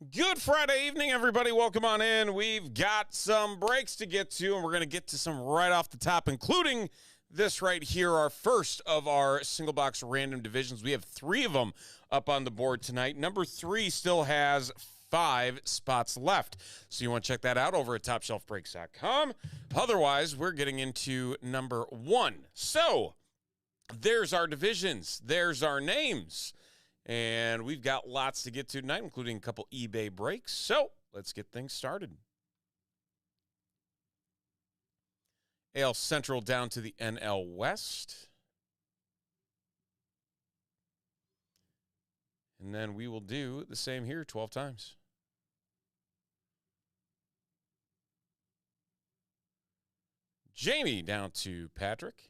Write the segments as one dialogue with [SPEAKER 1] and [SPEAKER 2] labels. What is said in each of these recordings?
[SPEAKER 1] Good Friday evening, everybody. Welcome on in. We've got some breaks to get to, and we're going to get to some right off the top, including this right here, our first of our single box random divisions. We have 3 of them up on the board tonight. Number 3 still has 5 spots left. So you want to check that out over at TopShelfBreaks.com. Otherwise, we're getting into number 1. So there's our divisions. There's our names. And we've got lots to get to tonight, including a couple eBay breaks. So let's get things started. AL Central down to the NL West. And then we will do the same here 12 times. Jamie down to Patrick.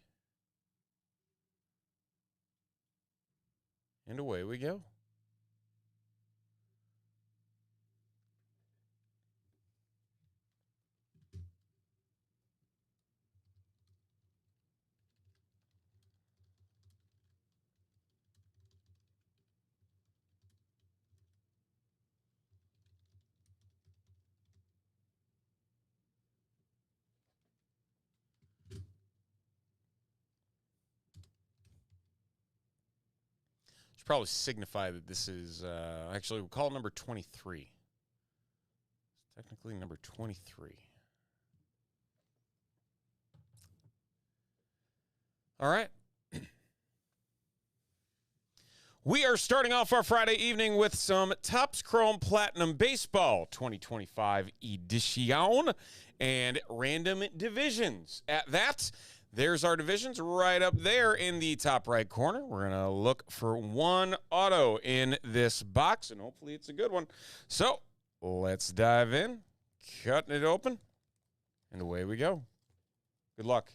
[SPEAKER 1] And away we go. Should probably signify that this is, actually, we'll call it number 23. It's technically number 23. All right. We are starting off our Friday evening with some Topps Chrome Platinum Baseball 2025 Edition and random divisions. At that, there's our divisions right up there in the top right corner. We're going to look for one auto in this box, and hopefully it's a good one. So let's dive in, cutting it open, and away we go. Good luck.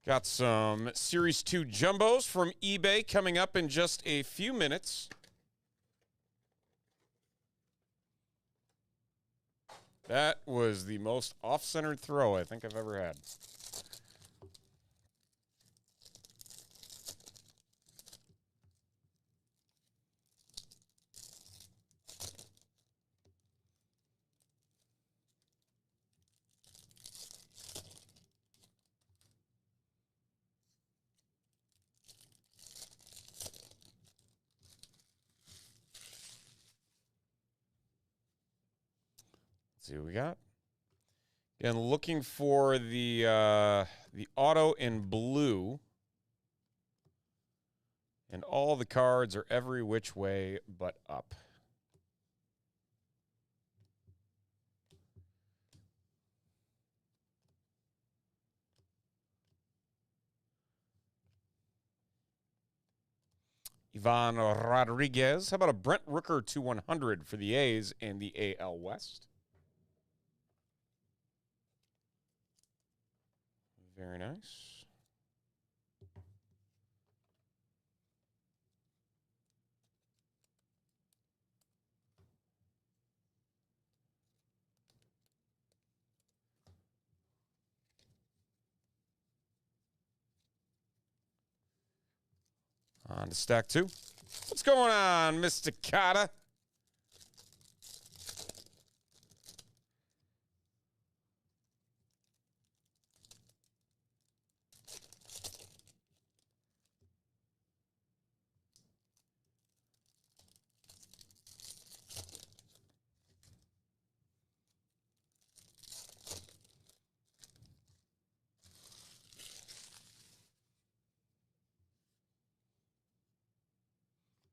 [SPEAKER 1] Got some Series 2 Jumbos from eBay coming up in just a few minutes. That was the most off-centered throw I think I've ever had. See what we got. Again, looking for the auto in blue. And all the cards are every which way but up. Ivan Rodriguez. How about a Brent Rooker to 100 for the A's and the AL West? Very nice. On to stack 2. What's going on, Mr. Carter?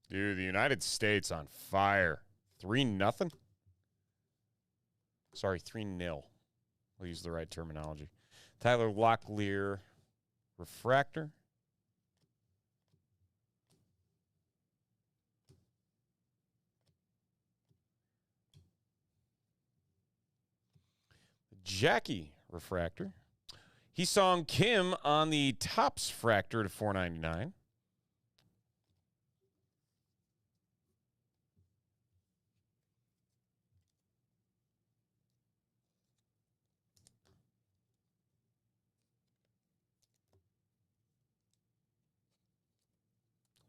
[SPEAKER 1] Dude, the United States on fire. 3-0? Sorry, 3-0. We'll use the right terminology. Tyler Locklear, refractor. Jackie, refractor. Hee-Sung Kim on the Topps Fractor to $4.99.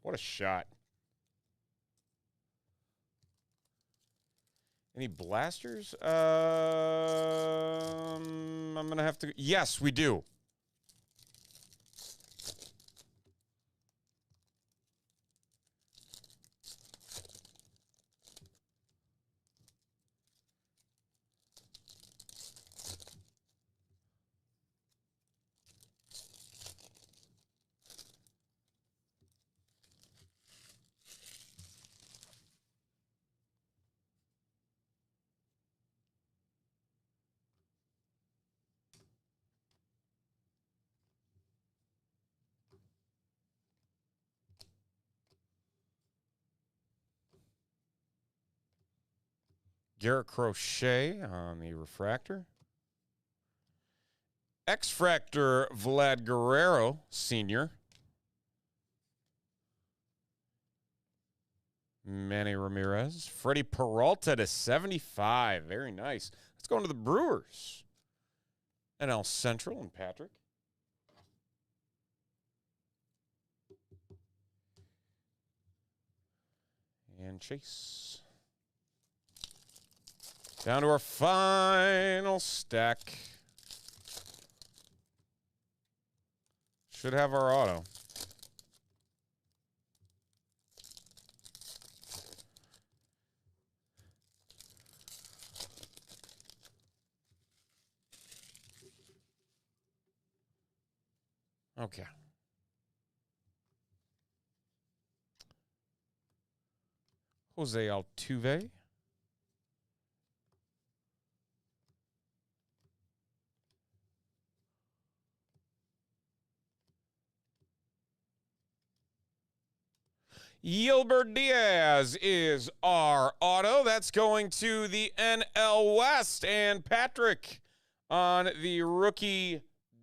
[SPEAKER 1] What a shot. Any blasters? I'm going to have to... Yes, we do. Garrett Crochet on the refractor. X-Fractor Vlad Guerrero, Sr. Manny Ramirez. Freddie Peralta to 75. Very nice. Let's go into the Brewers. NL Central and Patrick. And Chase. Down to our final stack. Should have our auto. Okay. Jose Altuve. Yilbert Diaz is our auto. That's going to the NL West. And Patrick on the rookie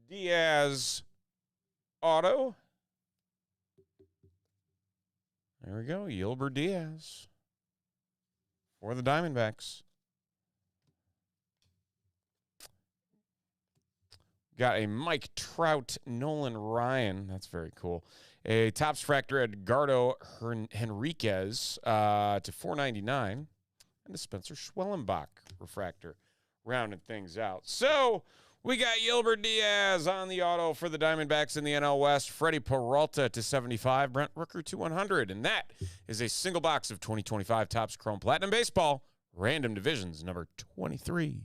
[SPEAKER 1] Diaz auto. There we go. Yilbert Diaz for the Diamondbacks. Got a Mike Trout, Nolan Ryan. That's very cool. A Topps Fractor Edgardo Henriquez to $4.99. And a Spencer Schwellenbach refractor, rounding things out. So we got Yilbert Diaz on the auto for the Diamondbacks in the NL West. Freddie Peralta to 75. Brent Rooker to 100. And that is a single box of 2025 Topps Chrome Platinum Baseball, Random Divisions, number 23.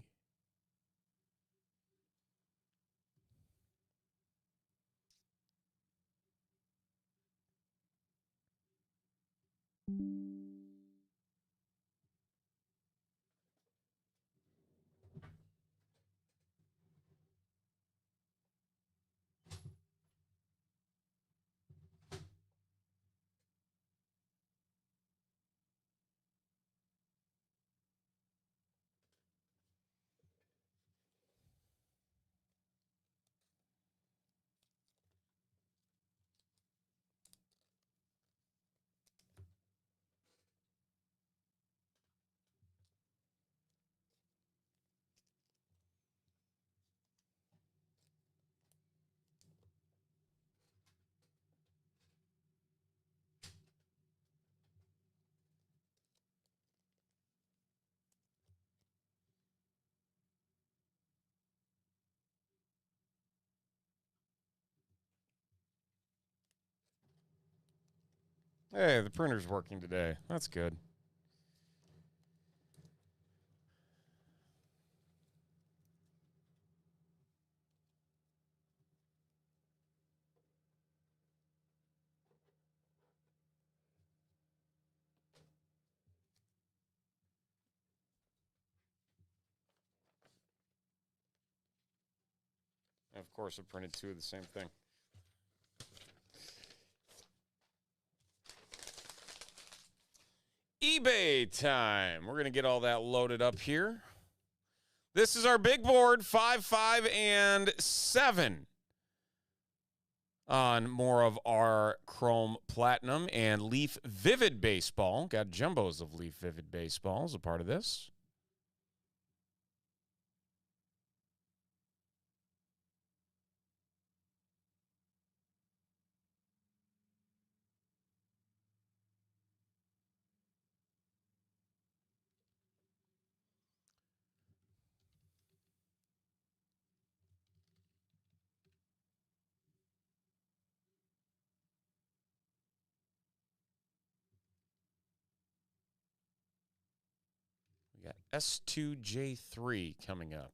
[SPEAKER 1] Hey, the printer's working today. That's good. And of course, I printed two of the same thing. eBay time. We're going to get all that loaded up here. This is our big board, 5, 5, and 7 on more of our Chrome Platinum and Leaf Vivid Baseball. Got jumbos of Leaf Vivid Baseball as a part of this. We got S2J3 coming up.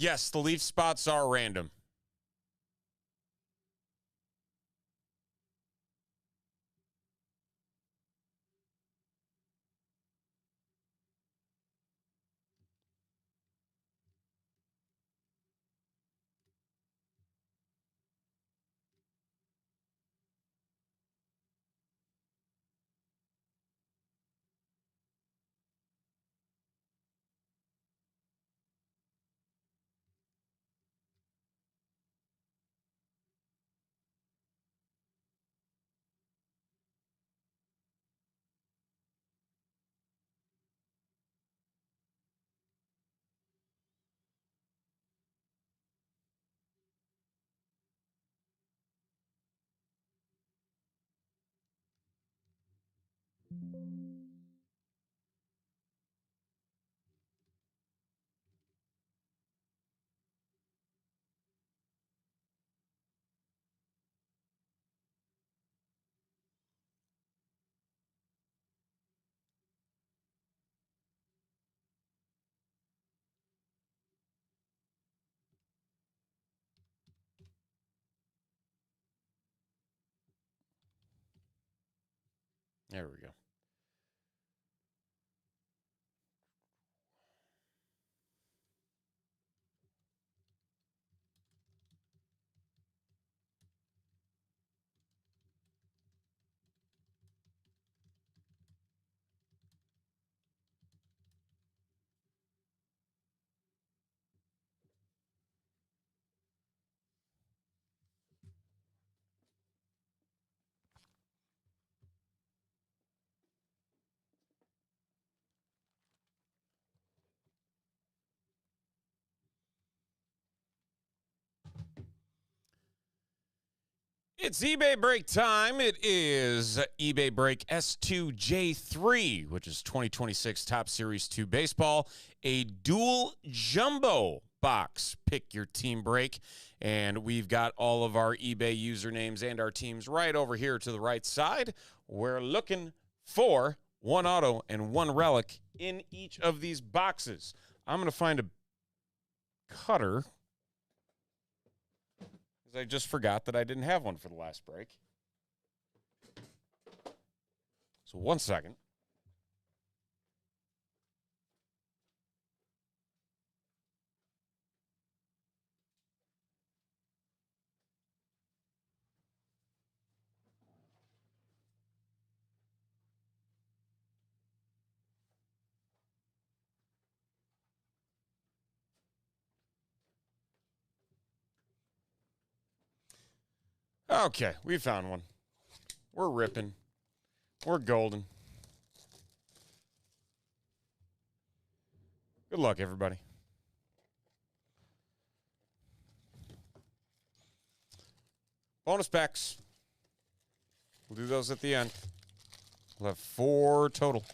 [SPEAKER 1] Yes, the leaf spots are random. There we go. It's eBay break time. It is eBay break S2J3, which is 2026 Top Series 2 baseball, a dual jumbo box. Pick your team break. And we've got all of our eBay usernames and our teams right over here to the right side. We're looking for one auto and one relic in each of these boxes. I'm going to find a cutter, because I just forgot that I didn't have one for the last break. So 1 second. Okay, we found one. We're ripping. We're golden. Good luck, everybody. Bonus packs. We'll do those at the end. We'll have 4 total.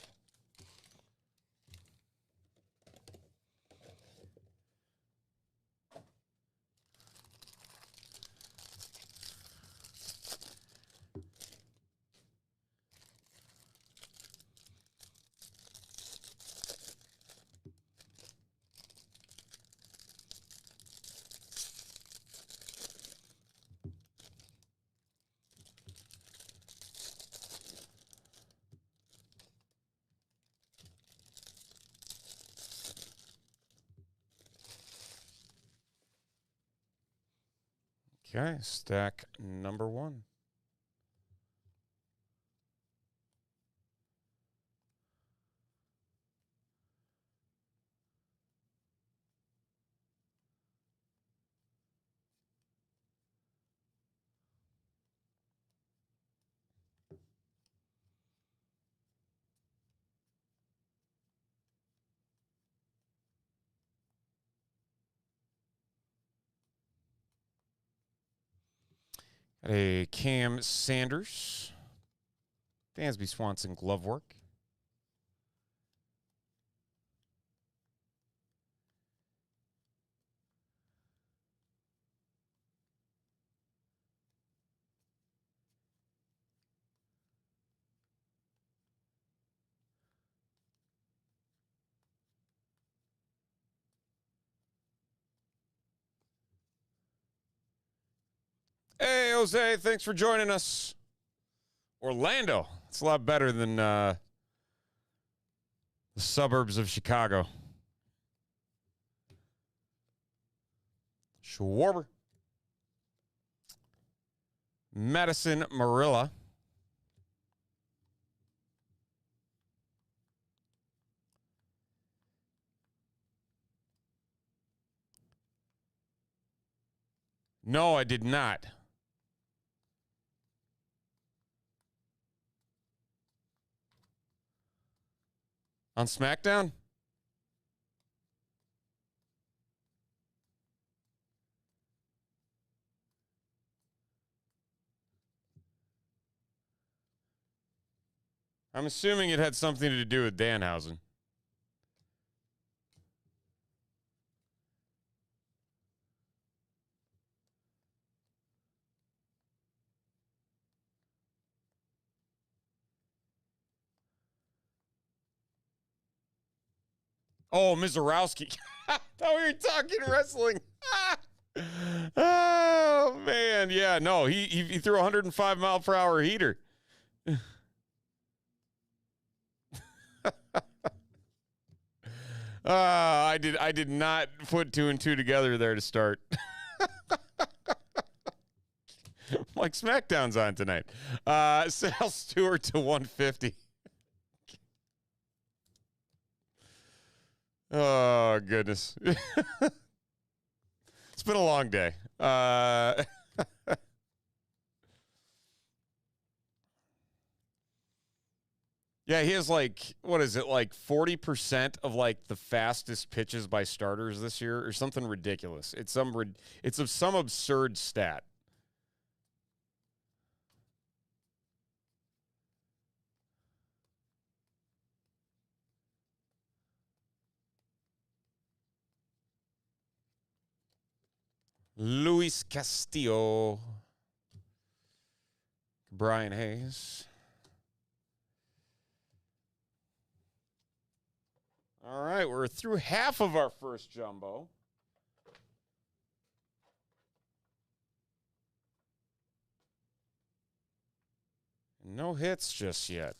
[SPEAKER 1] Okay, stack number 1. Got a Cam Sanders, Dansby Swanson glove work. Hey, Jose, thanks for joining us. Orlando. It's a lot better than the suburbs of Chicago. Schwarber. Madison Marilla. No, I did not. On SmackDown? I'm assuming it had something to do with Danhausen. Oh, Mizorowski. I thought we were talking wrestling. Oh, man. Yeah, no, he threw a 105 mile per hour heater. I did not put 2 and 2 together there to start. Like SmackDown's on tonight. Sal Stewart to 150. Oh, goodness. It's been a long day. Yeah, he has like, what is it, like 40% of like the fastest pitches by starters this year or something ridiculous. It's of some absurd stat. Luis Castillo. Brian Hayes. All right, we're through half of our first jumbo. No hits just yet.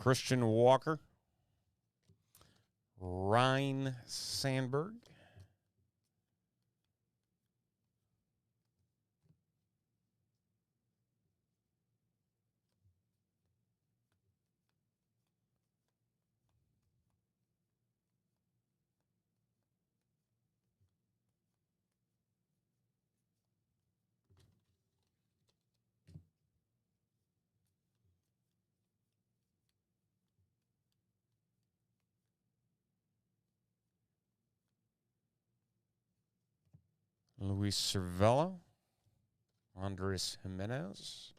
[SPEAKER 1] Christian Walker. Ryan Sandberg. Luis Cervello. Andres Jimenez.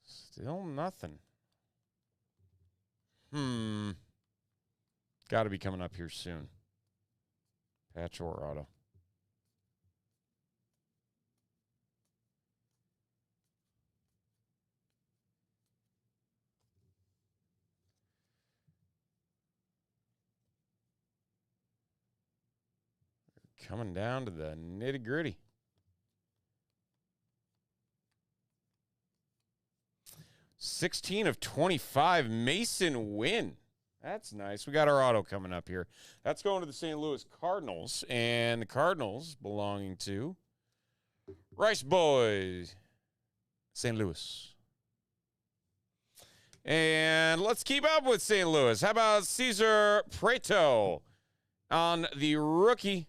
[SPEAKER 1] Still nothing. Got to be coming up here soon. Patch or auto. Coming down to the nitty gritty. (16/25), Mason Wynn. That's nice. We got our auto coming up here. That's going to the St. Louis Cardinals, and the Cardinals belonging to Rice Boys, St. Louis. And let's keep up with St. Louis. How about Cesar Prieto on the rookie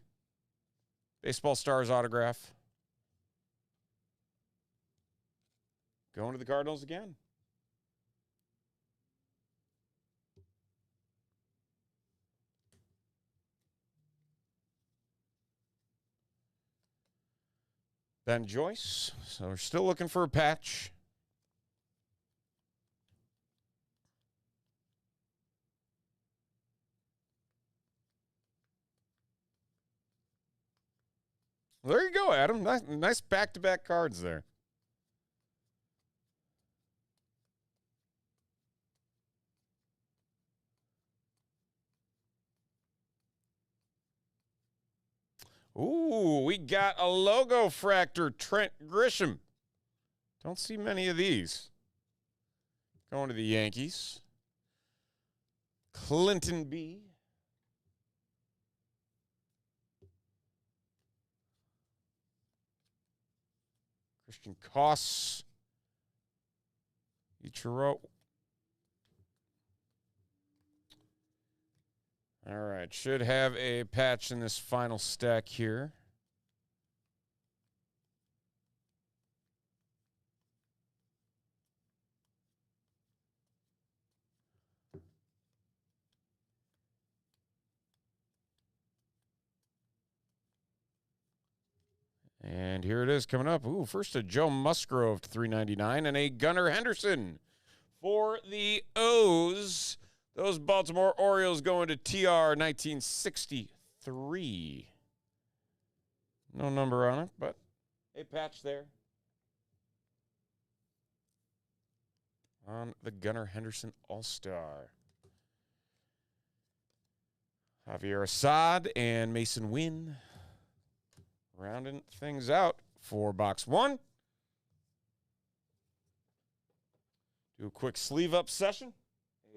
[SPEAKER 1] Baseball Stars autograph? Going to the Cardinals again. Ben Joyce. So we're still looking for a patch. Well, there you go, Adam. Nice back-to-back cards there. Ooh, we got a logo fractor, Trent Grisham. Don't see many of these. Going to the Yankees. Clinton B. Christian Koss. Ichiro. All right, should have a patch in this final stack here. And here it is coming up. Ooh, first a Joe Musgrove to $3.99 and a Gunnar Henderson for the O's. Those Baltimore Orioles going to TR 1963. No number on it, but a patch there on the Gunnar Henderson All-Star. Javier Assad and Mason Wynn rounding things out for box one. Do a quick sleeve up session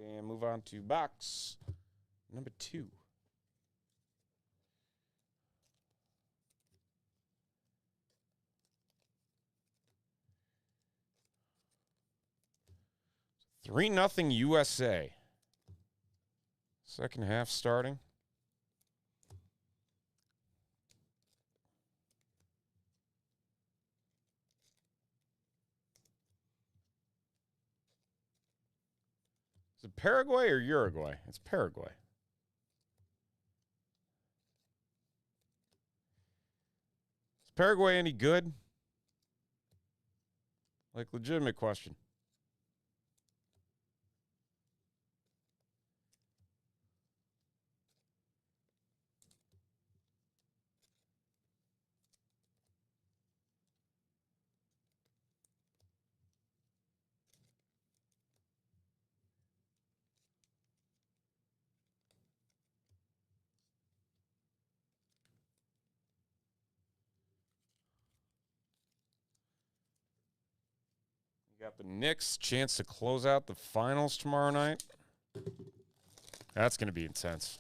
[SPEAKER 1] and move on to box number two. Three 0 USA. Second half starting. Is it Paraguay or Uruguay? It's Paraguay. Is Paraguay any good? Like, legitimate question. Got the Knicks chance to close out the finals tomorrow night. That's going to be intense.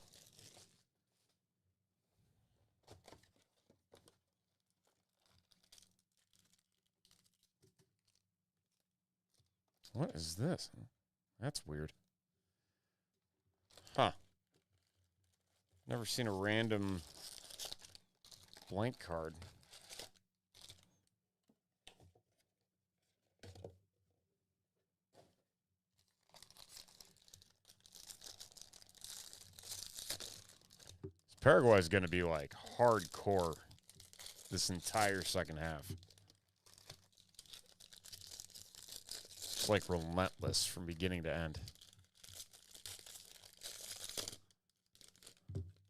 [SPEAKER 1] What is this? That's weird. Huh. Never seen a random blank card. Paraguay is going to be like hardcore this entire second half. It's like relentless from beginning to end.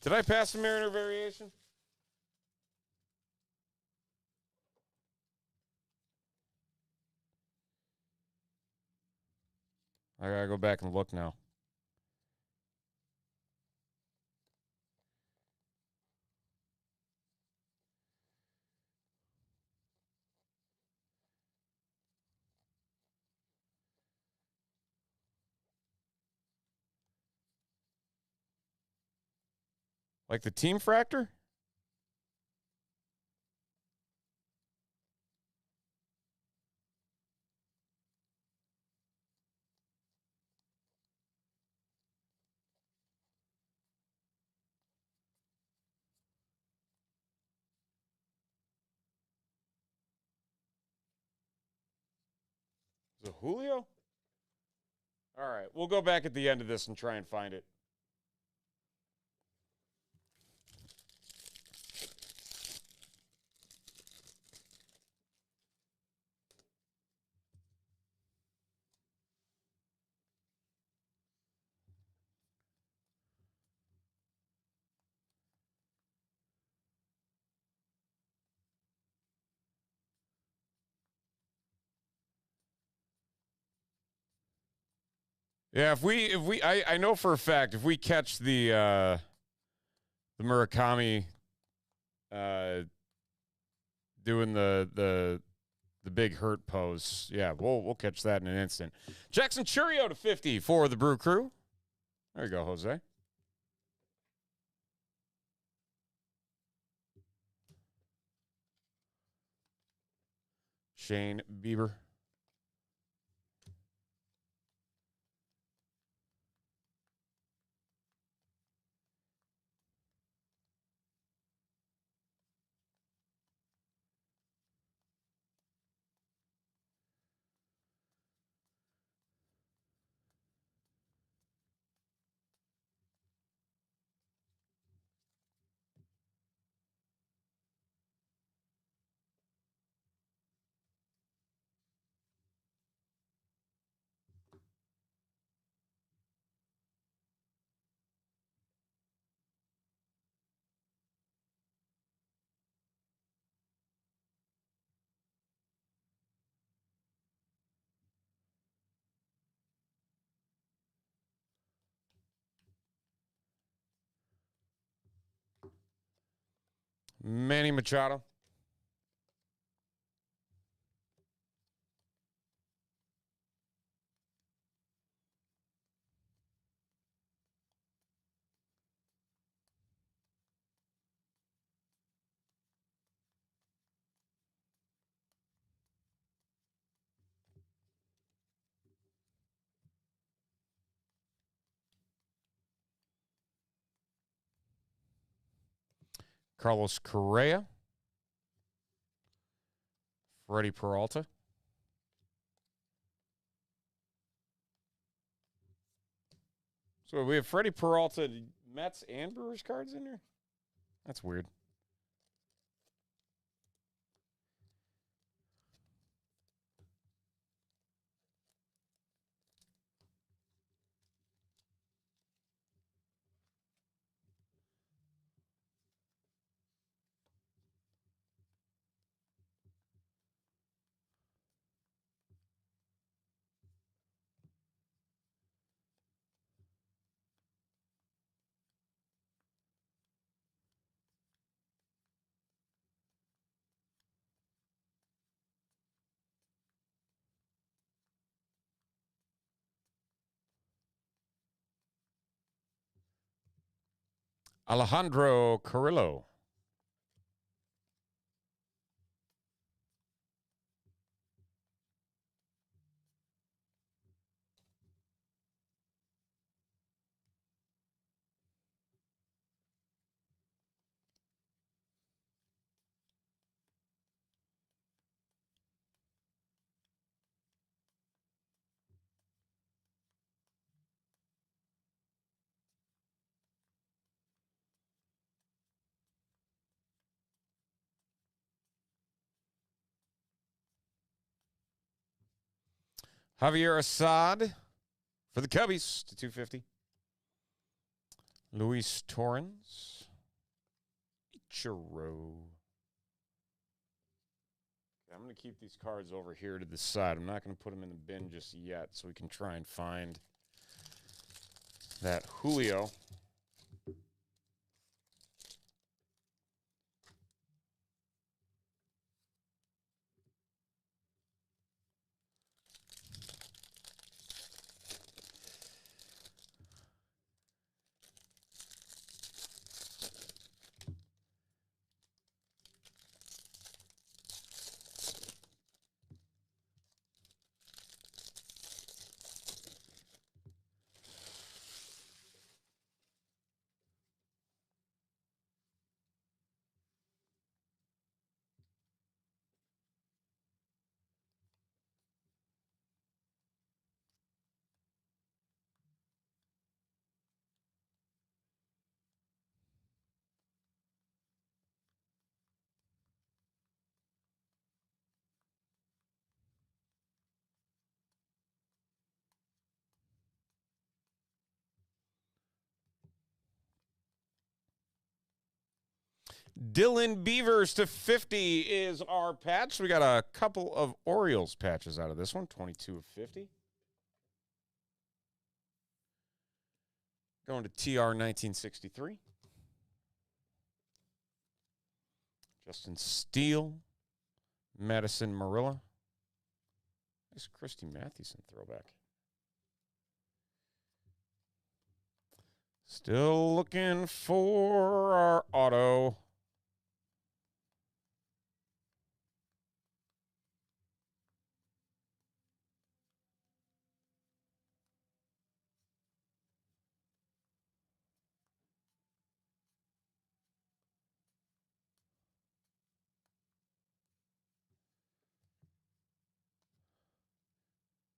[SPEAKER 1] Did I pass the Mariner variation? I gotta go back and look now. Like the team fractor? Is it Julio? All right, we'll go back at the end of this and try and find it. Yeah, I know for a fact if we catch the Murakami doing the big hurt pose, yeah, we'll catch that in an instant. Jackson Churio to 50 for the Brew Crew. There you go, Jose. Shane Bieber. Manny Machado. Carlos Correa. Freddie Peralta. So we have Freddie Peralta, Mets, and Brewers cards in here? That's weird. Alejandro Carrillo. Javier Assad for the Cubbies to 250. Luis Torrens. Ichiro. I'm going to keep these cards over here to the side. I'm not going to put them in the bin just yet so we can try and find that Julio. Dylan Beavers to 50 is our patch. We got a couple of Orioles patches out of this one. 22 of 50. Going to TR 1963. Justin Steele. Madison Marilla. Nice Christy Mathewson throwback. Still looking for our auto.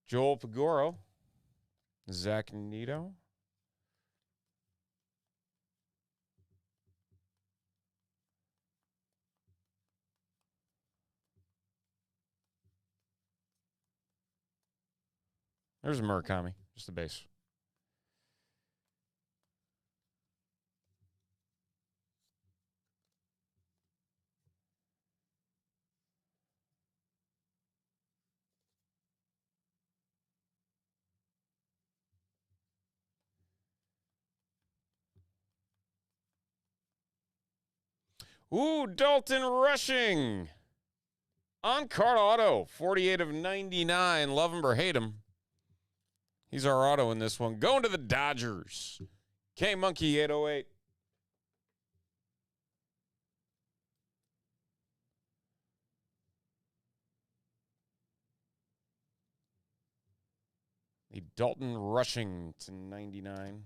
[SPEAKER 1] Joel Pagoro. Zach Nito. There's Murakami, just the base. Ooh, Dalton Rushing. On-card auto, 48 of 99. Love him or hate him. He's our auto in this one. Going to the Dodgers. K-Monkey 808. The Dalton Rushing to 99.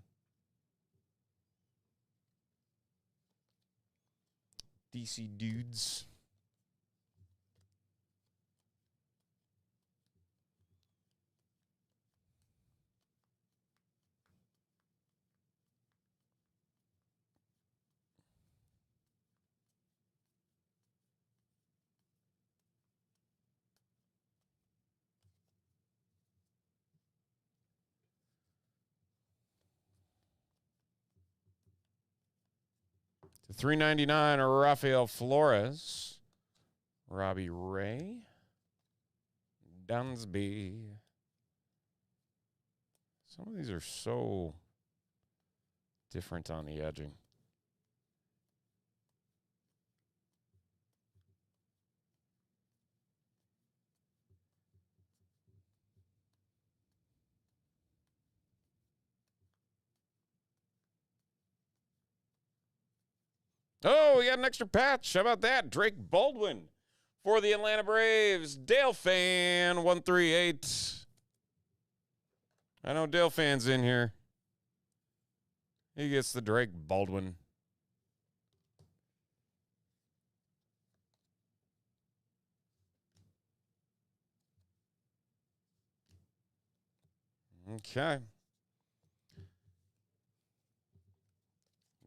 [SPEAKER 1] DC Dudes. To 399, Rafael Flores. Robbie Ray. Dunsby. Some of these are so different on the edging. Oh, we got an extra patch. How about that? Drake Baldwin for the Atlanta Braves. Dale Fan 138. I know Dale Fan's in here. He gets the Drake Baldwin. Okay.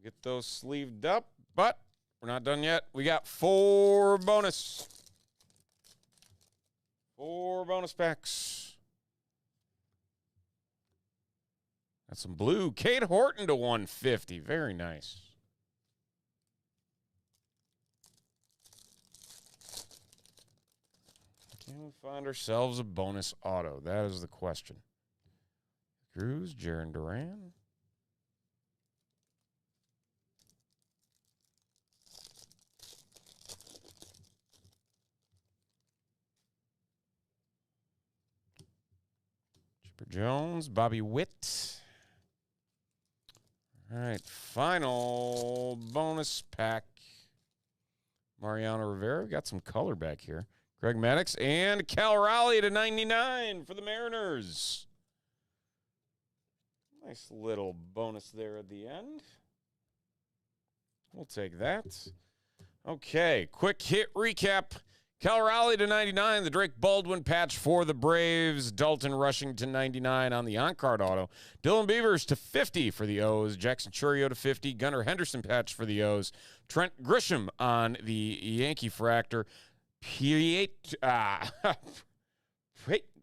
[SPEAKER 1] Get those sleeved up, but we're not done yet. We got 4 bonus. 4 bonus packs. Got some blue. Kate Horton to 150. Very nice. Can we find ourselves a bonus auto? That is the question. Cruz, Jaron Duran. Chipper Jones, Bobby Witt. All right, final bonus pack. Mariano Rivera. Got some color back here. Greg Maddux and Cal Raleigh to 99 for the Mariners. Nice little bonus there at the end. We'll take that. Okay, quick hit recap. Cal Raleigh to 99, the Drake Baldwin patch for the Braves. Dalton Rushing to 99 on the on-card auto. Dylan Beavers to 50 for the O's. Jackson Churio to 50. Gunnar Henderson patch for the O's. Trent Grisham on the Yankee Fractor.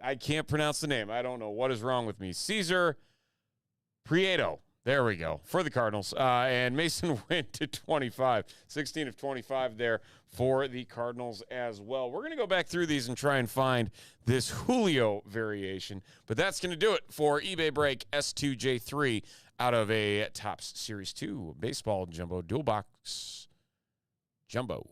[SPEAKER 1] I can't pronounce the name. I don't know what is wrong with me. Cesar Prieto. There we go. For the Cardinals. And Mason Wynn to 25. 16 of 25 there for the Cardinals as well. We're going to go back through these and try and find this Julio variation. But that's going to do it for eBay Break S2J3 out of a Topps Series 2 Baseball Jumbo Dual Box Jumbo.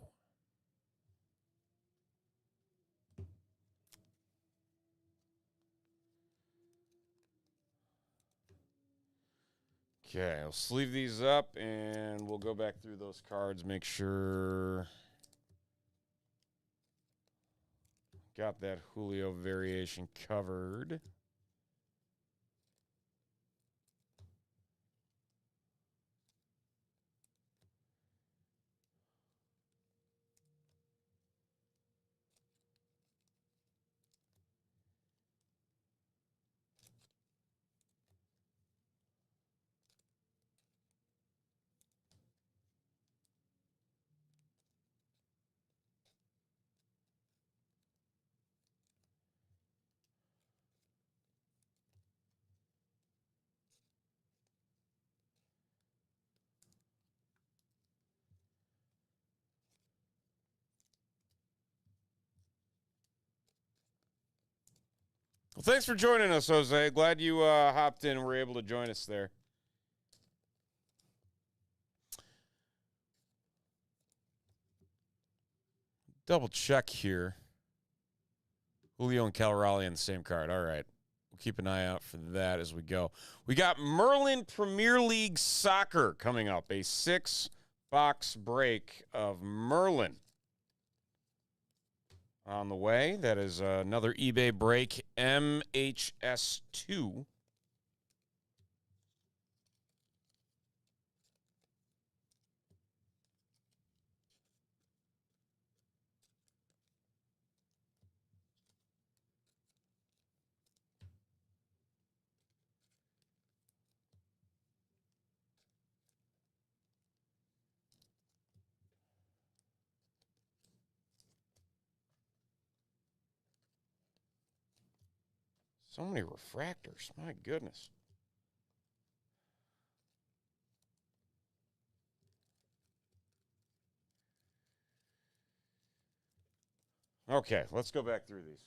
[SPEAKER 1] Okay, I'll sleeve these up, and we'll go back through those cards, make sure got that Julio variation covered. Well, thanks for joining us, Jose. Glad you hopped in and were able to join us there. Double check here. Julio and Cal Raleigh on the same card. All right. We'll keep an eye out for that as we go. We got Merlin Premier League Soccer coming up. A 6-box break of Merlin on the way. That is another eBay break, MHS2. So many refractors. My goodness. Okay, let's go back through these.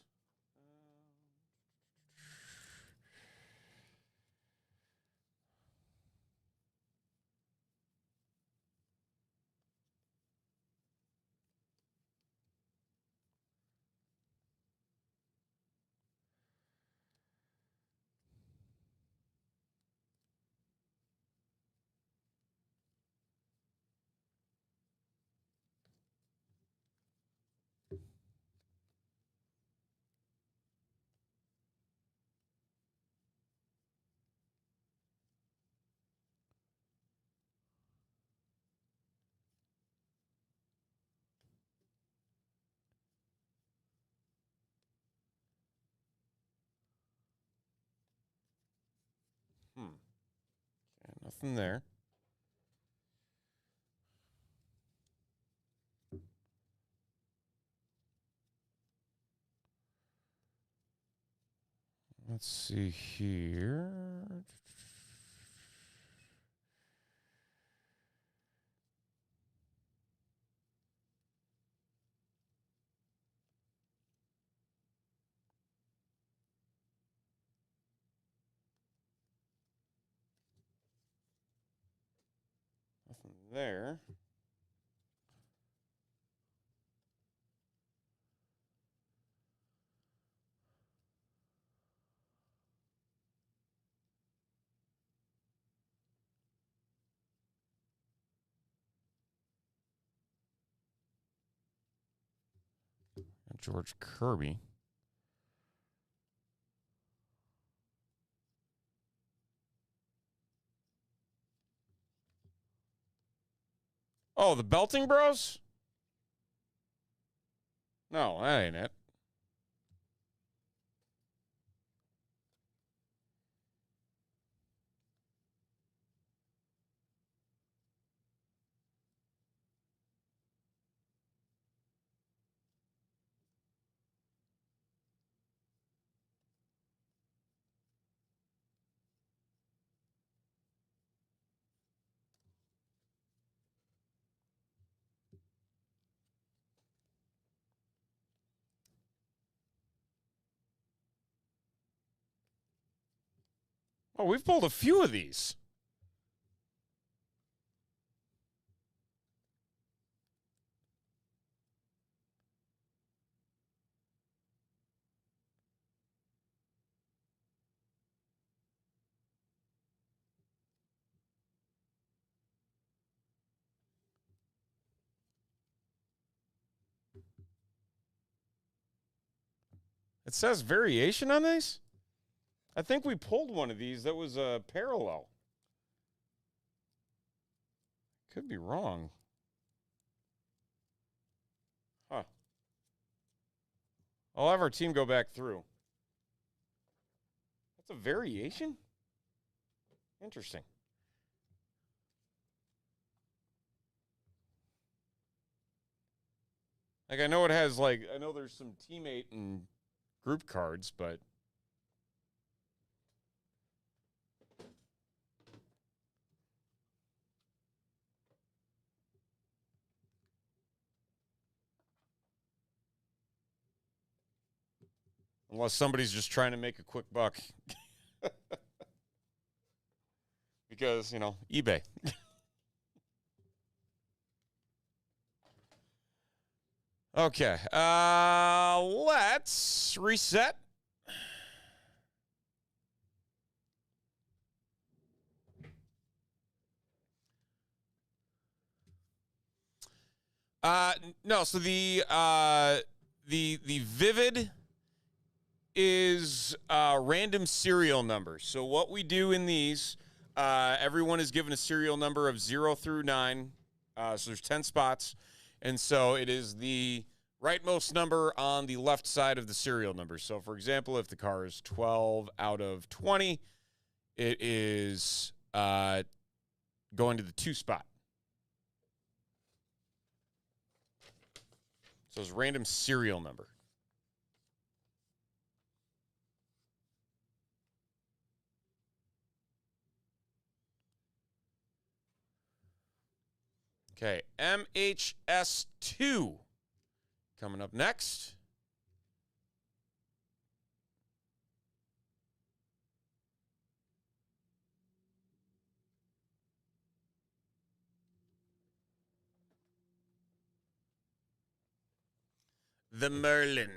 [SPEAKER 1] Okay, nothing there. Let's see here. from there. George Kirby. Oh, the Belting Bros? No, that ain't it. Oh, we've pulled a few of these. It says variation on these? I think we pulled one of these that was a parallel. Could be wrong. Huh. I'll have our team go back through. That's a variation? Interesting. Like, I know it has, like, I know there's some teammate and group cards, but. Unless somebody's just trying to make a quick buck. Because, eBay. Okay. Let's reset. No, so the Vivid is random serial numbers. So what we do in these, everyone is given a serial number of 0 through 9. So there's 10 spots. And so it is the rightmost number on the left side of the serial number. So, for example, if the car is 12 out of 20, it is going to the 2 spot. So it's random serial number. Okay, MHS2 coming up next. The Merlin.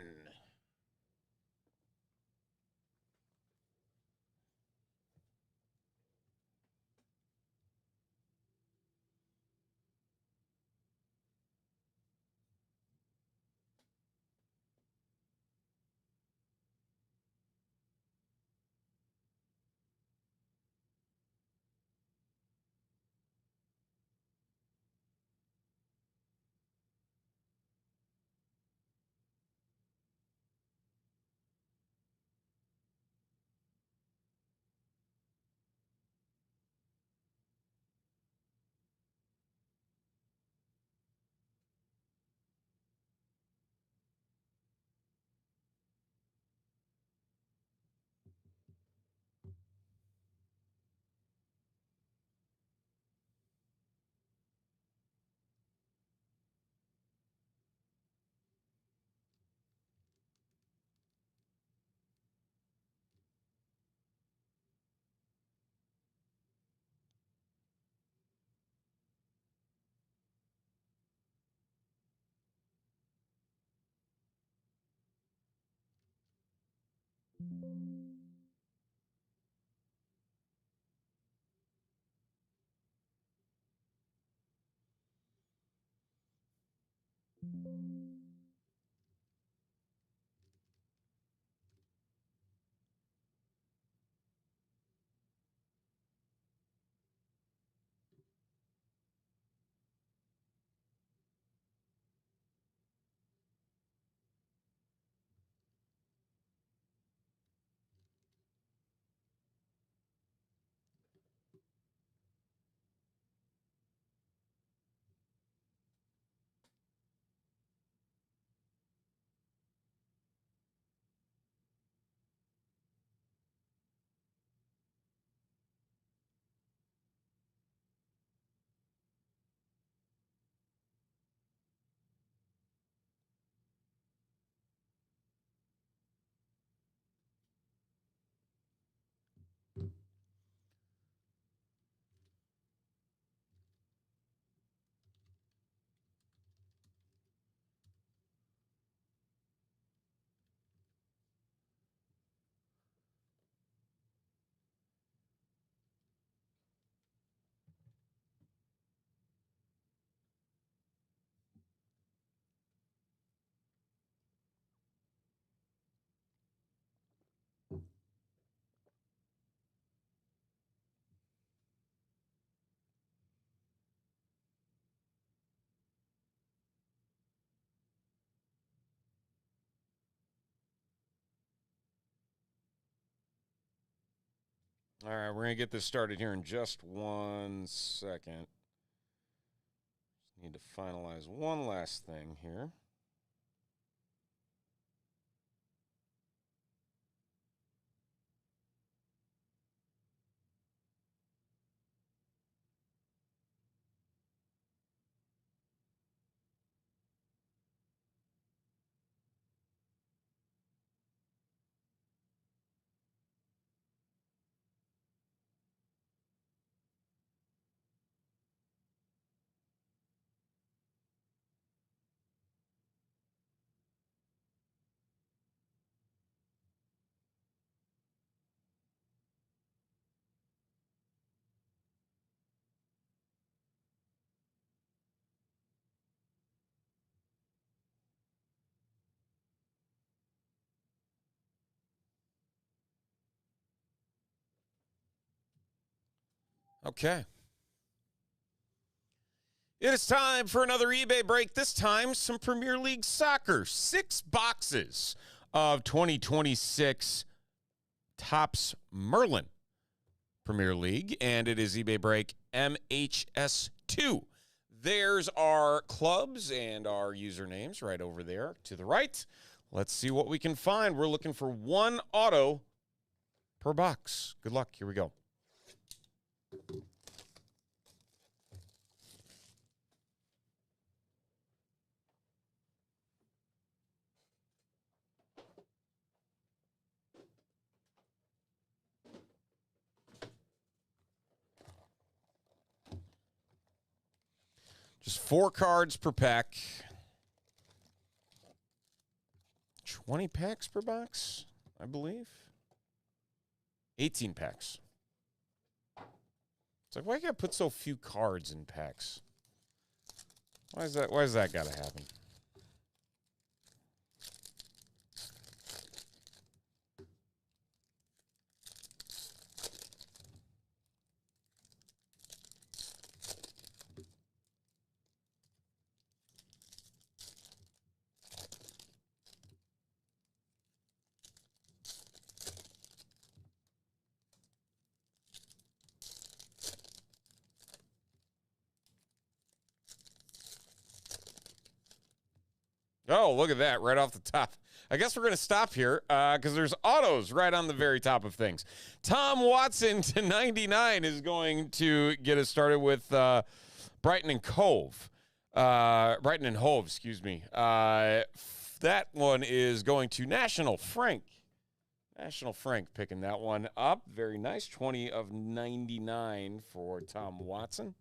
[SPEAKER 1] All right, we're going to get this started here in just 1 second. Just need to finalize one last thing here. Okay. It is time for another eBay break. This time, some Premier League soccer. 6 boxes of 2026 Topps Merlin Premier League, and it is eBay break MHS2. There's our clubs and our usernames right over there to the right. Let's see what we can find. We're looking for 1 auto per box. Good luck. Here we go. Just 4 cards per pack. 20 packs per box, I believe. 18 packs. It's like, why you gotta put so few cards in packs? Why is that gotta happen? Oh, look at that, right off the top. I guess we're going to stop here because there's autos right on the very top of things. Tom Watson to 99 is going to get us started with Brighton and Hove, excuse me. That one is going to National Frank. National Frank picking that one up. Very nice. 20 of 99 for Tom Watson.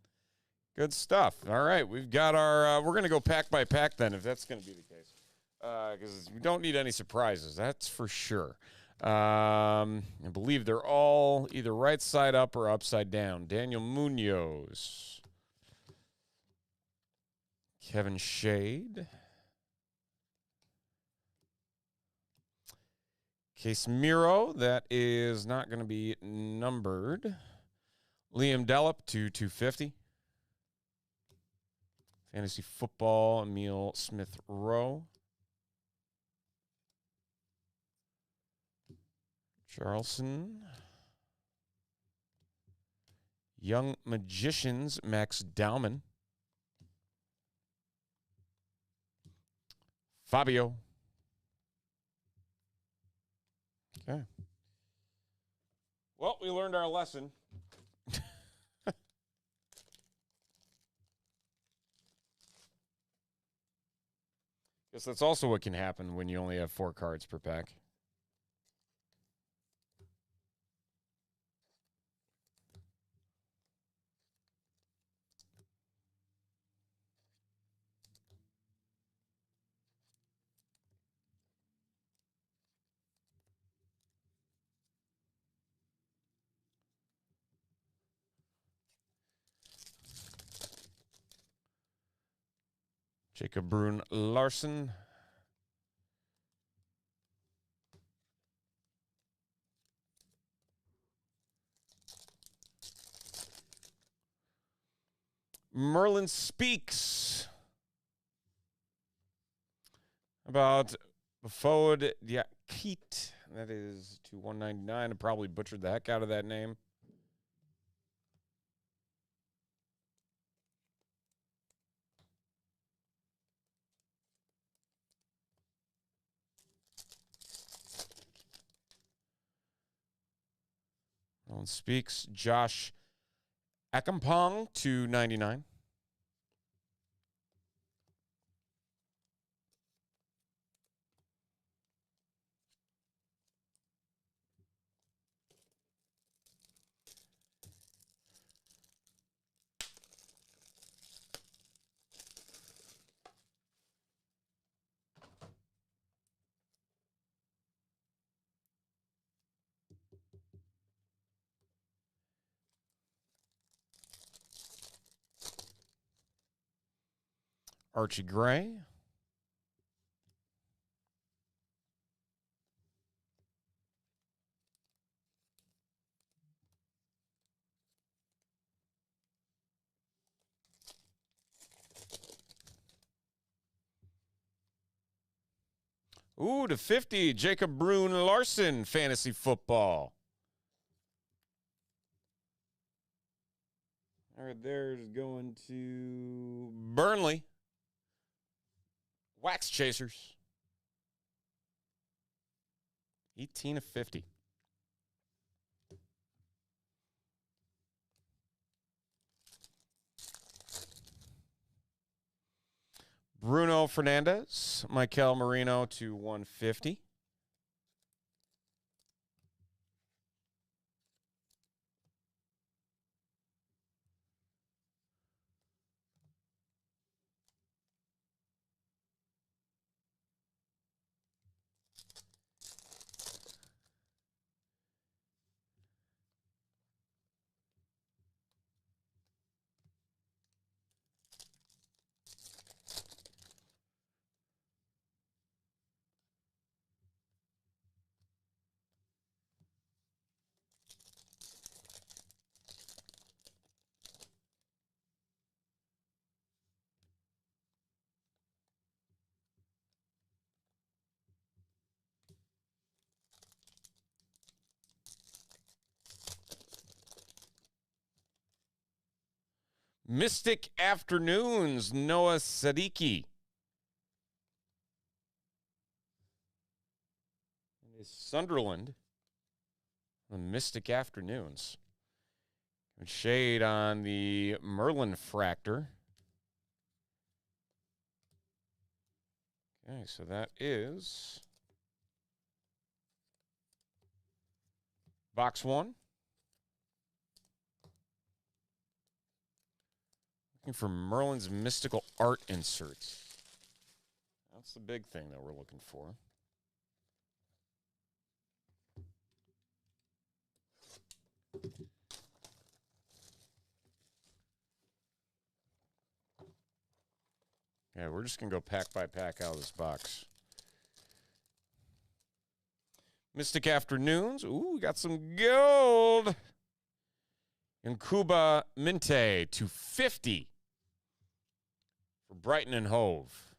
[SPEAKER 1] Good stuff. All right, we've got our, we're going to go pack by pack then, if that's going to be the case, because we don't need any surprises, that's for sure. I believe they're all either right side up or upside down. Daniel Munoz. Kevin Shade. Case Miro, that is not going to be numbered. Liam Delp to 250. Fantasy Football, Emil Smith Rowe. Charleston. Young Magicians, Max Dowman. Fabio. Okay. Well, we learned our lesson. Guess that's also what can happen when you only have 4 cards per pack. Jacob Brun Larson. Merlin Speaks. About Bafod Diakit. That is to 199. I probably butchered the heck out of that name. Merlin Speaks. Josh Akampong to 99. Archie Gray. Ooh, to 50, Jacob Brun Larson, Fantasy Football. All right, there's going to Burnley. Wax Chasers. 18 of 50. Bruno Fernandez, Michael Marino to 150. Mystic Afternoons, Noah Sadiki. Sunderland. The Mystic Afternoons. Shade on the Merlin Fractor. Okay, so that is box 1. Looking for Merlin's mystical art inserts. That's the big thing that we're looking for. Yeah, we're just going to go pack by pack out of this box. Mystic Afternoons. Ooh, we got some gold. And Cuba Minte to 50 for Brighton and Hove.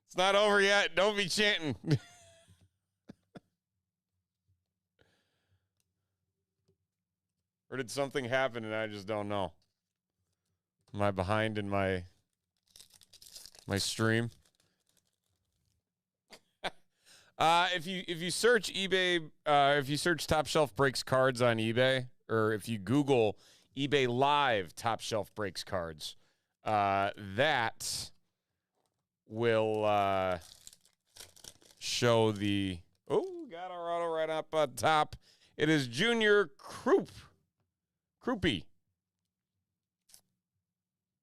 [SPEAKER 1] It's not over yet. Don't be chanting. Or did something happen and I just don't know? Am I behind in my stream? If you search eBay, if you search Top Shelf Breaks cards on eBay, or if you Google eBay Live Top Shelf Breaks cards, that will show the. Oh, got our auto right up on top. It is Junior Krupe.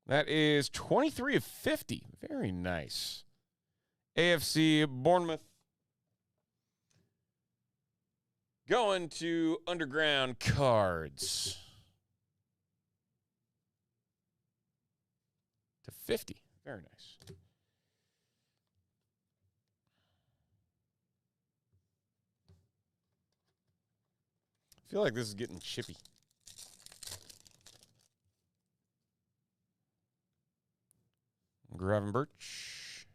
[SPEAKER 1] That is 23 of 50. Very nice. AFC Bournemouth. Going to Underground Cards. To 50. Very nice. I feel like this is getting chippy. Gravenberch.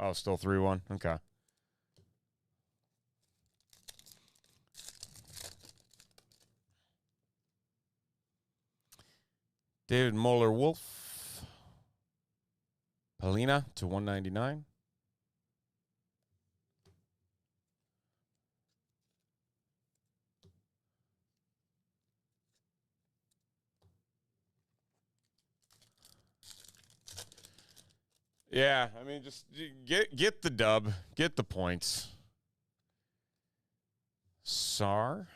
[SPEAKER 1] Oh, still 3-1. Okay. David Moeller-Wolf. Palina to 199. Yeah, I mean, just get the dub, get the points. Sar.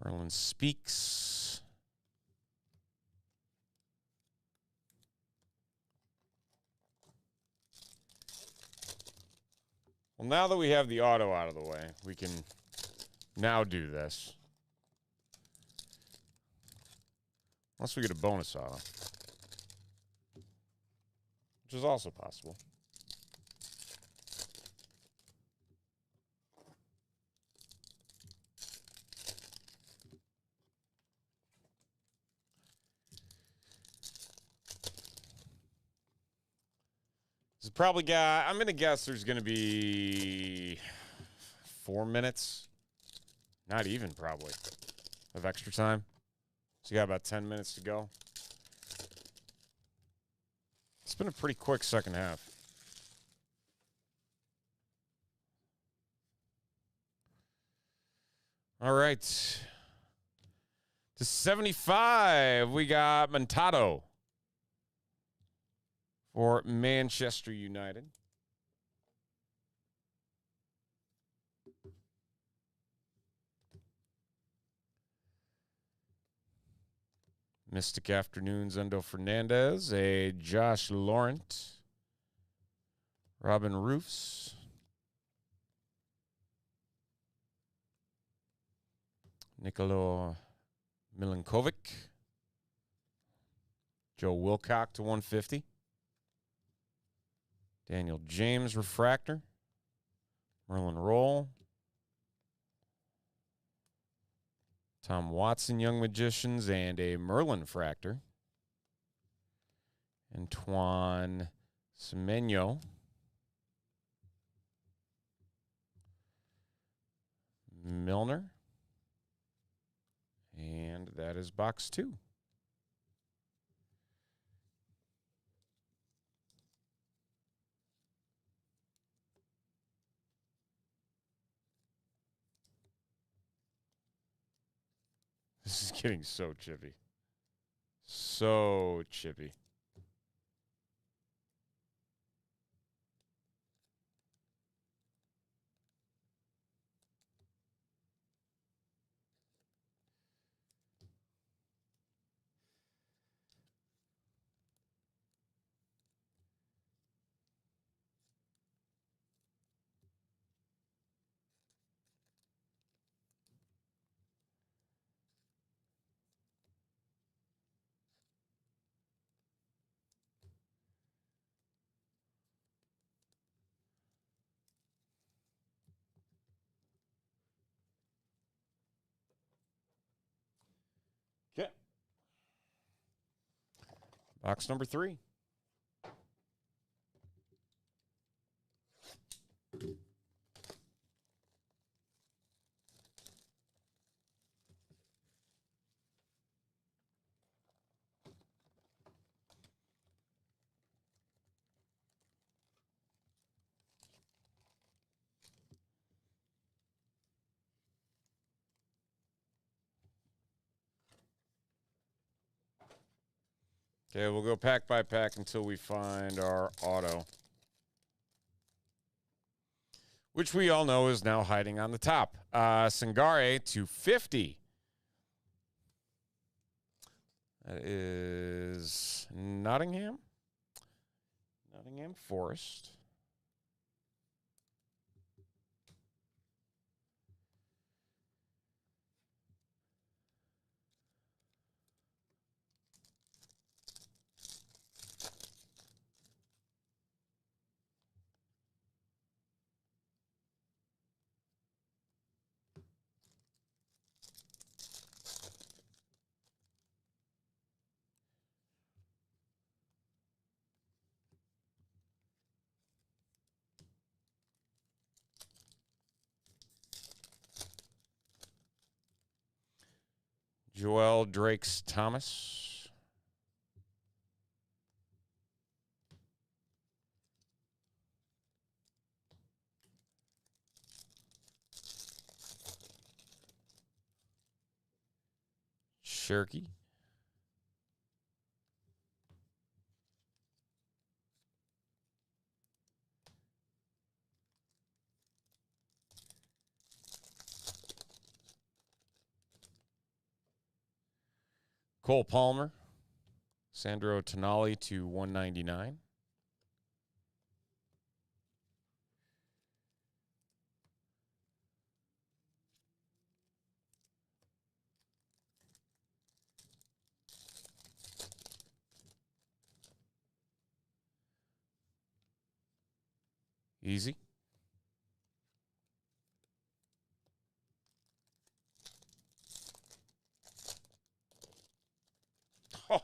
[SPEAKER 1] Merlin Speaks. Well, now that we have the auto out of the way, we can now do this. Unless we get a bonus auto. Which is also possible. This is probably got, I'm going to guess there's going to be 4 minutes. Not even, probably, of extra time. So you got about 10 minutes to go. It's been a pretty quick second half. All right. To 75, we got Montado for Manchester United. Mystic Afternoons, Endo Fernandez, a Josh Laurent, Robin Roofs, Nikola Milinkovic, Joe Wilcock to 150, Daniel James Refractor, Merlin Roll, Tom Watson, Young Magicians, and a Merlin Fractor. Antoine Semenyo. Milner. And that is box 2. This is getting so chippy. So chippy. Okay. Box number 3. Okay, we'll go pack by pack until we find our auto, which we all know is now hiding on the top. Sangare /50. That is Nottingham. Nottingham Forest. Joel Drakes Thomas. Cherokee. Cole Palmer. Sandro Tonali /199. Easy.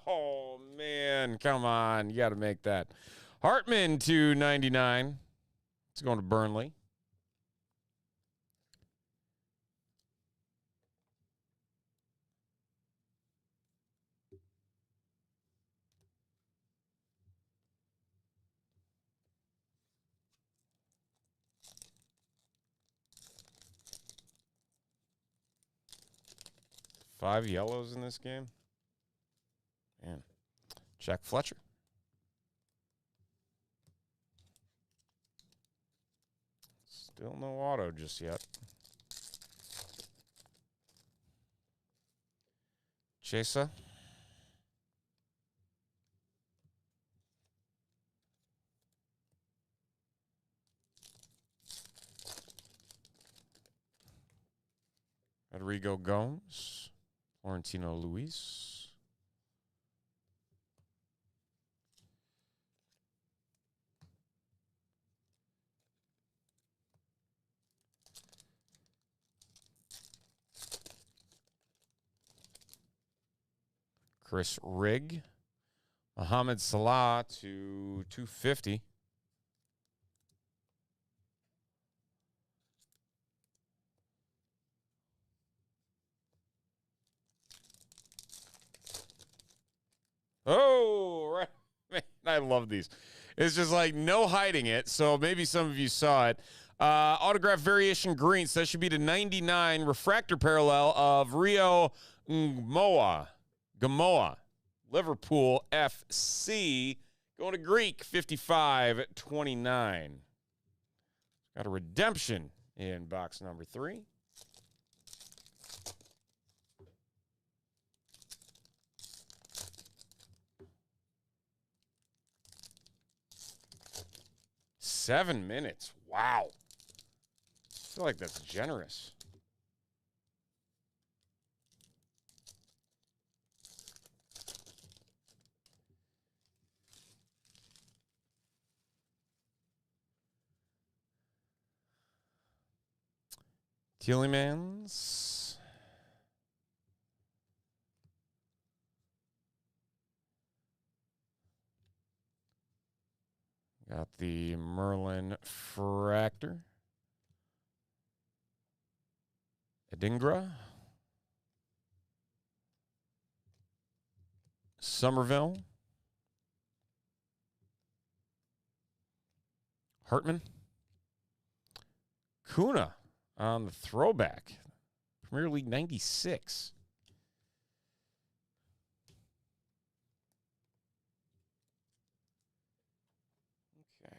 [SPEAKER 1] Oh, man. Come on. You got to make that. Hartman /99. It's going to Burnley. Five yellows in this game. Man. Jack Fletcher. Still no auto just yet. Chesa. Rodrigo Gomes. Florentino Luis. Chris Rigg. Mohamed Salah /250. Oh, right. Man, I love these. It's just like no hiding it. So maybe some of you saw it. Autograph variation green. So that should be the 99 refractor parallel of Rio Gamoa, Liverpool FC. Going to Greek, 55-29. Got a redemption in box number 3. Seven minutes. Wow. I feel like that's generous. Tielemans. Got the Merlin Fractor. Adingra. Somerville. Hartman. Kuna on the throwback. Premier League 96. Okay.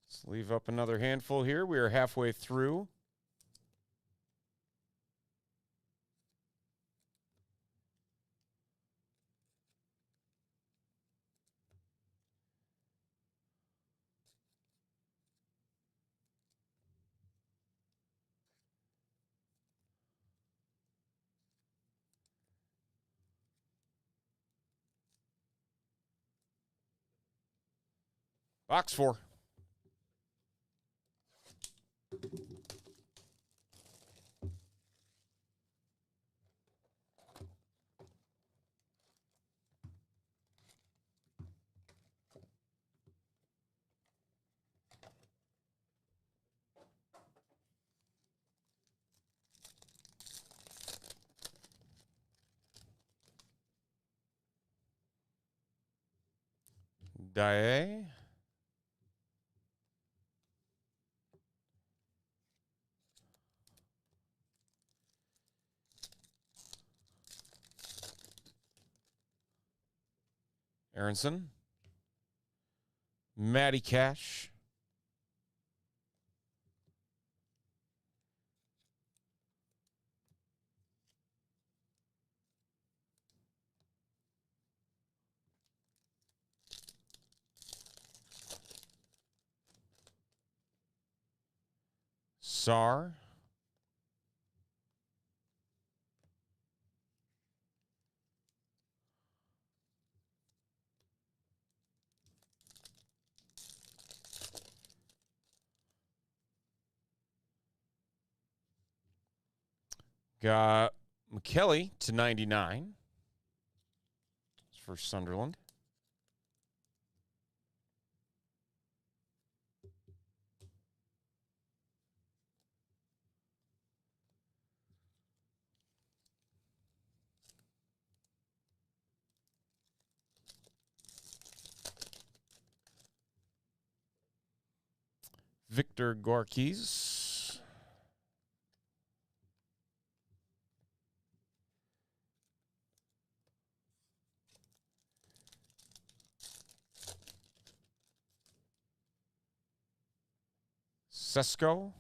[SPEAKER 1] Let's leave up another handful here. We are halfway through. Box 4. Dae. Aronson. Matty Cash. Sar. Got McKelly to 99. It's for Sunderland. Victor Gorkis. Sesko.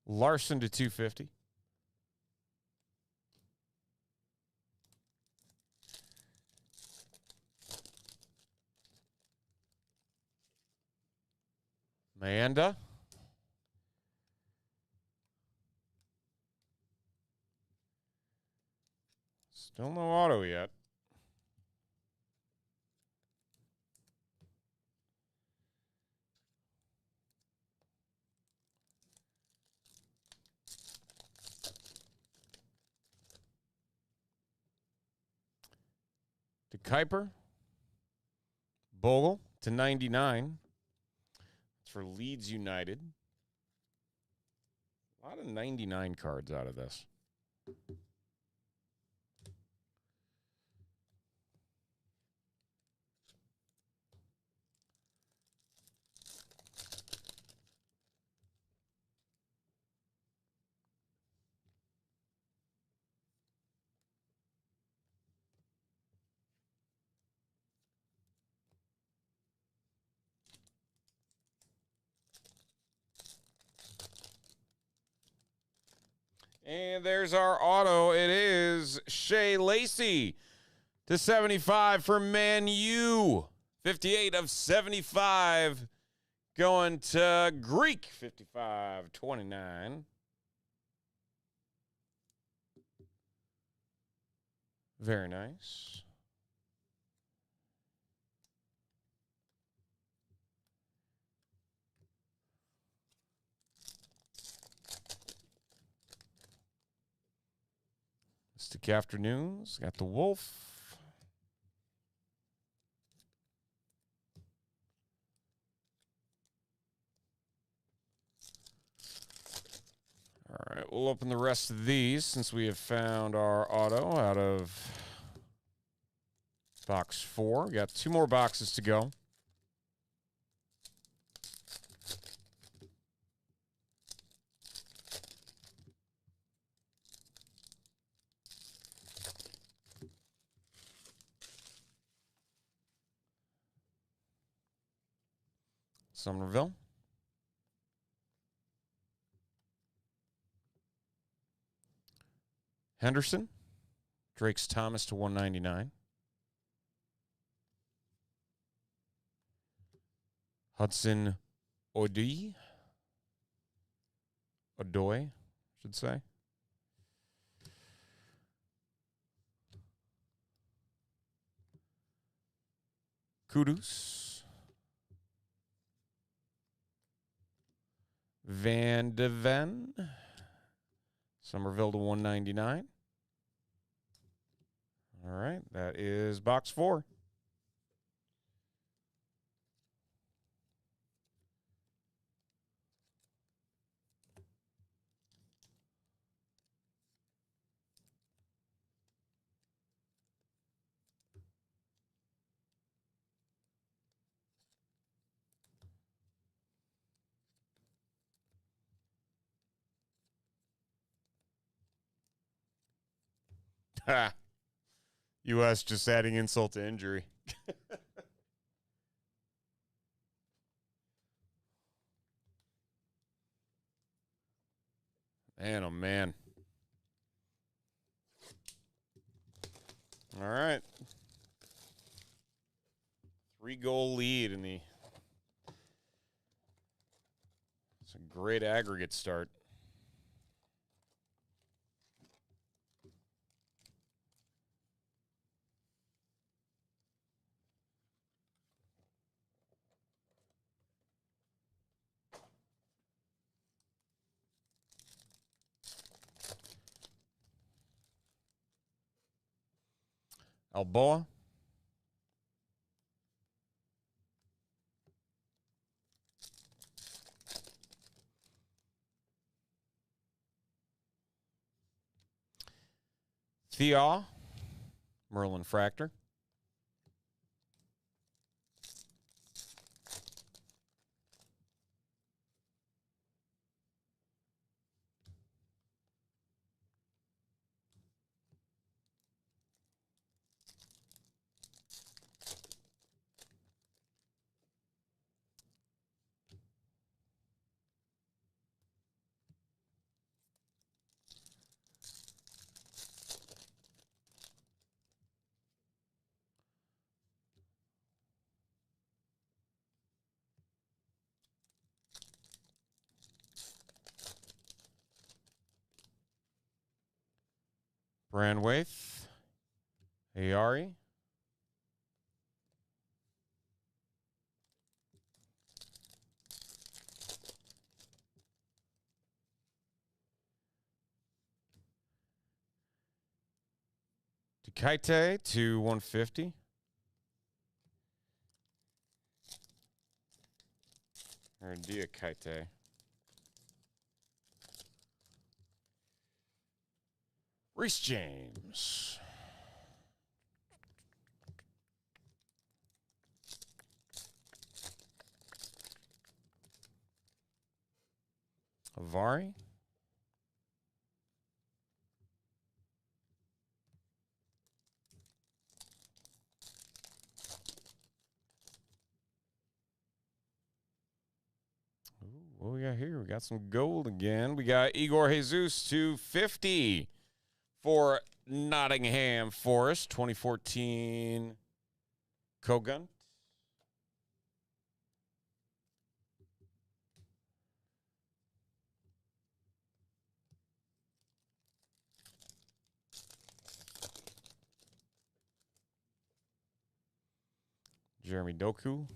[SPEAKER 1] Larson to 250. Manda. Still no auto yet. Kuiper. Bogle to 99. It's for Leeds United. A lot of 99 cards out of this. And there's our auto. It is Shea Lacey to 75 for Man U. 58 of 75 going to Greek. 55-29. Very nice. Mystic Afternoons. Got the Wolf. All right, we'll open the rest of these since we have found our auto out of box 4. We got 2 more boxes to go. Somerville. Henderson. Drake's Thomas to 199. Hudson Odoi. Odoi, should say. Kudus. Van de Ven. Somerville to 199. All right, that is box 4. Ha. U.S. just adding insult to injury. Man, oh man. All right. 3-goal lead in the... It's a great aggregate start. Alboa. Thea. Merlin Fractor. Brandwaith. Ayari. Dukaite to 150. Or Diakite. Reese James. Avari. What we got here? We got some gold again. We got Igor Jesus 250 for Nottingham Forest 2014 Kogun. Jeremy Doku.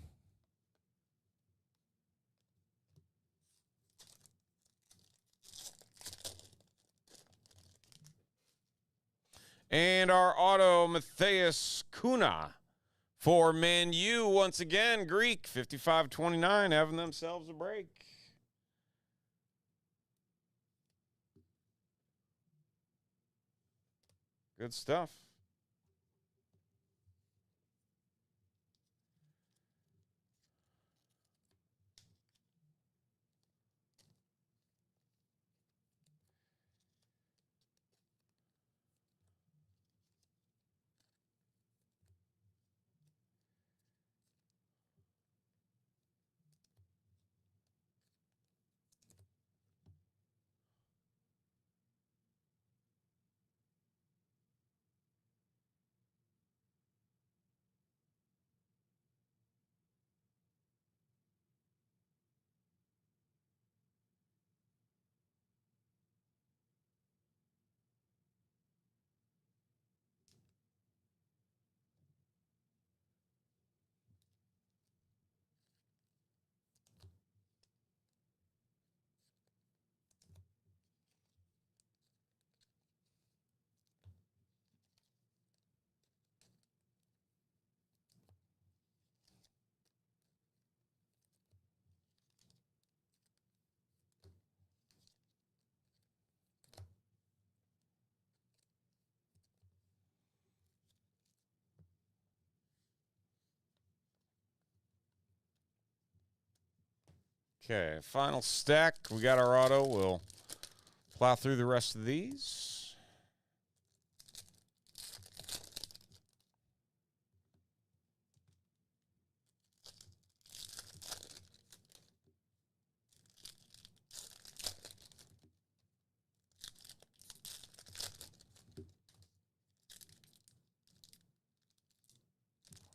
[SPEAKER 1] And our auto, Matthias Kuna for Man U. Once again, Greek, 55-29, having themselves a break. Good stuff. Okay, final stack. We got our auto. We'll plow through the rest of these.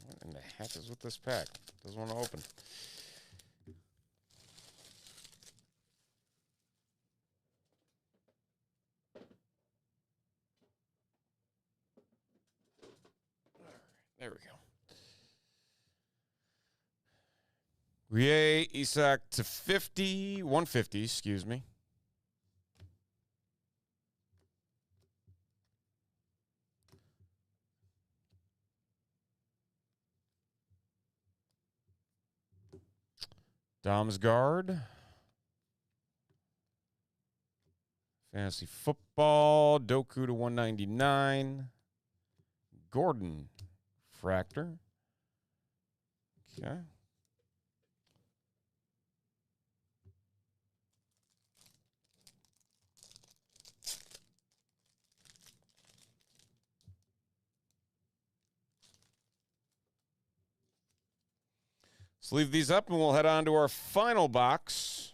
[SPEAKER 1] What in the heck is with this pack? Doesn't want to open. There we go. Rie Isak to 150, excuse me. Damsgaard. Fantasy Football, Doku to 199. Gordon, Fractor. Okay. Let's leave these up and we'll head on to our final box.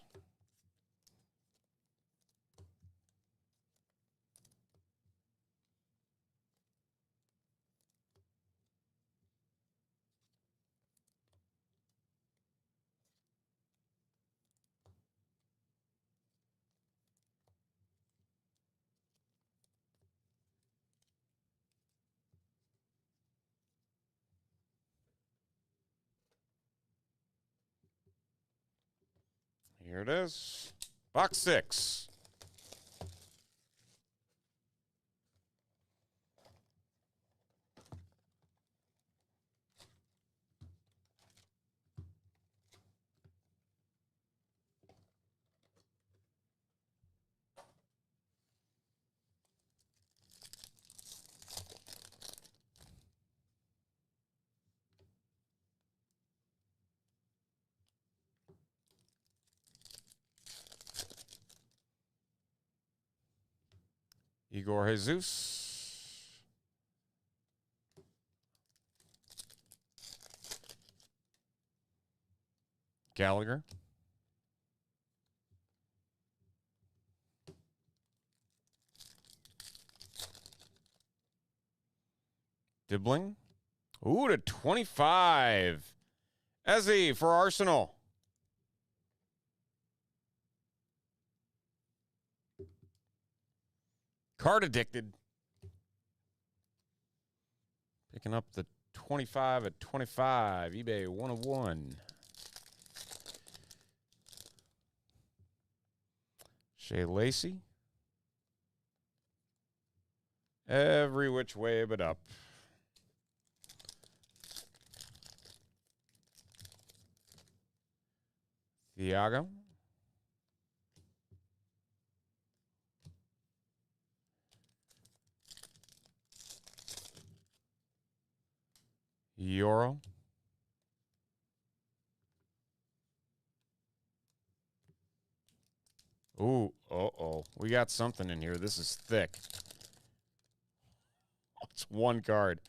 [SPEAKER 1] Here it is. Box 6. Igor Jesus. Gallagher. Dibbling. Ooh, to 25. Ezzy for Arsenal. Card addicted. Picking up the 25 at 25. eBay 101. Shea Lacey. Every which way but up. Thiago. Euro. Ooh, uh-oh. We got something in here. This is thick. It's one card.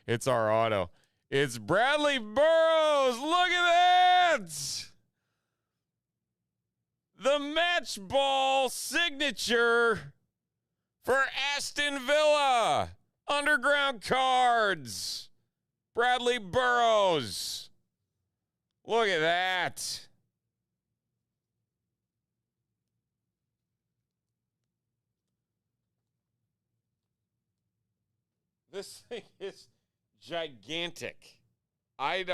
[SPEAKER 1] It's our auto. It's Bradley Burrows. Look at that! The match ball signature for Aston Villa. Underground cards. Bradley Burrows. Look at that. This thing is gigantic. I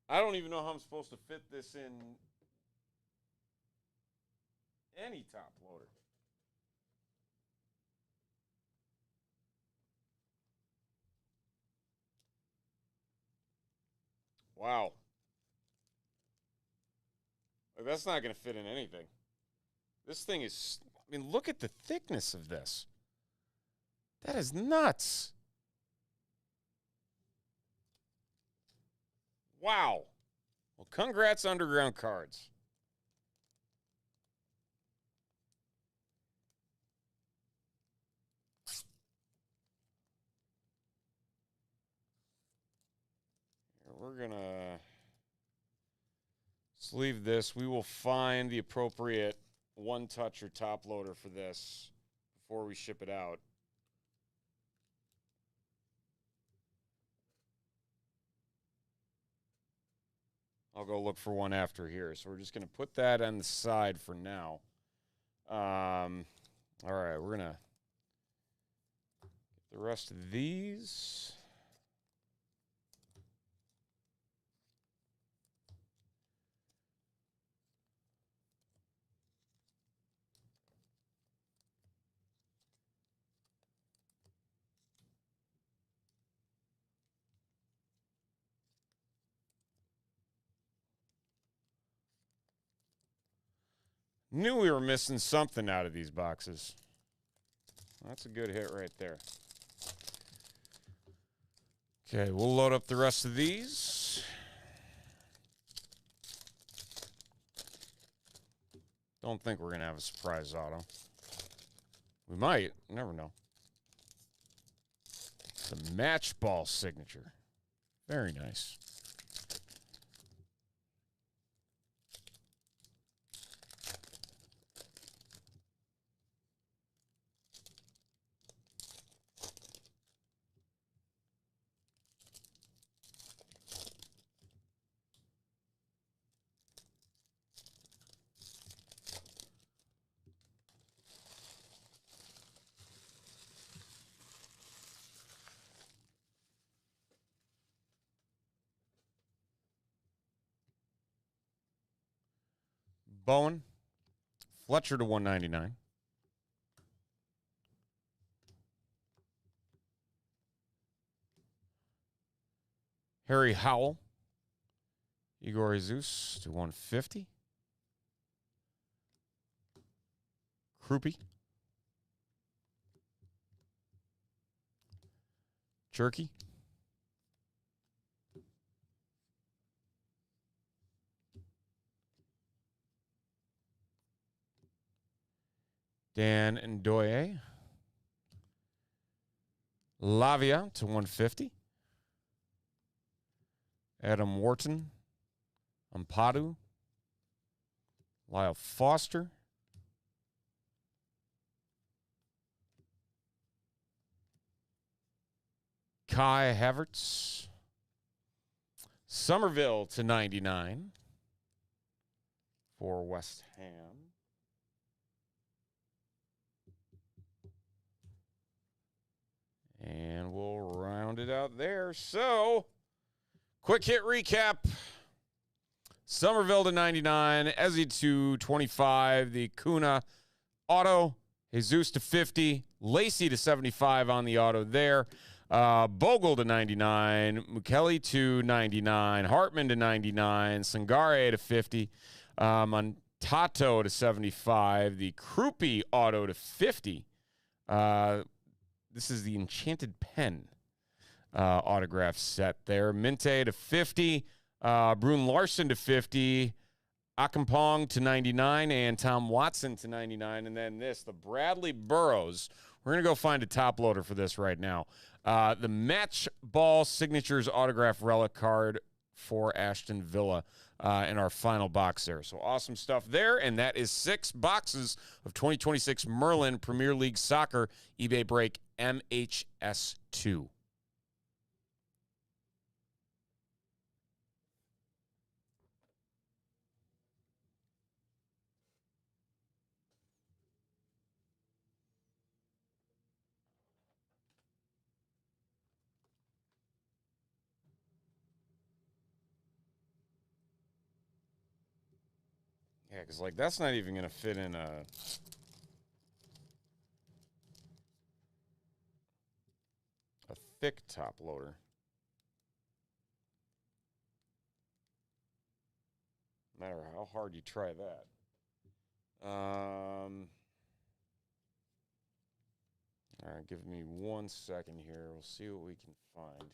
[SPEAKER 1] don't even know how I'm supposed to fit this in any top loader. Wow. Like, that's not going to fit in anything. This thing is, I mean, look at the thickness of this. That is nuts. Wow. Well, congrats, Underground Cards. We're going to sleeve this. We will find the appropriate one-touch or top loader for this before we ship it out. I'll go look for one after here. So we're just going to put that on the side for now. All right, we're going to get the rest of these. Knew we were missing something out of these boxes. That's a good hit right there. Okay, we'll load up the rest of these. Don't think we're going to have a surprise auto. We might. Never know. The match ball signature. Very nice. Bowen. Fletcher to 199. Harry Howell. Igor Jesus to 150. Krupe. Jerky. Dan Ndoye. Lavia to 150. Adam Wharton. Ampadu. Lyle Foster. Kai Havertz. Somerville to 99 for West Ham. And we'll round it out there. So, quick hit recap. Somerville to 99, Ezzy to 25, the Kuna auto, Jesus to 50, Lacey to 75 on the auto there. Bogle to 99, Mukeli to 99, Hartman to 99, Sangare to 50, Montato to 75, the Krupi auto to 50. This is the Enchanted Pen autograph set there. Minte to 50, Brune Larson to 50, Akampong to 99, and Tom Watson to 99. And then this, the Bradley Burrows. We're going to go find a top loader for this right now. The Match Ball Signatures autograph relic card for Aston Villa in our final box there. So awesome stuff there. And that is 6 boxes of 2026 Merlin Premier League Soccer eBay Break MHS2. Yeah, because, like, that's not even going to fit in a thick top loader. No matter how hard you try that. All right, give me 1 second here. We'll see what we can find.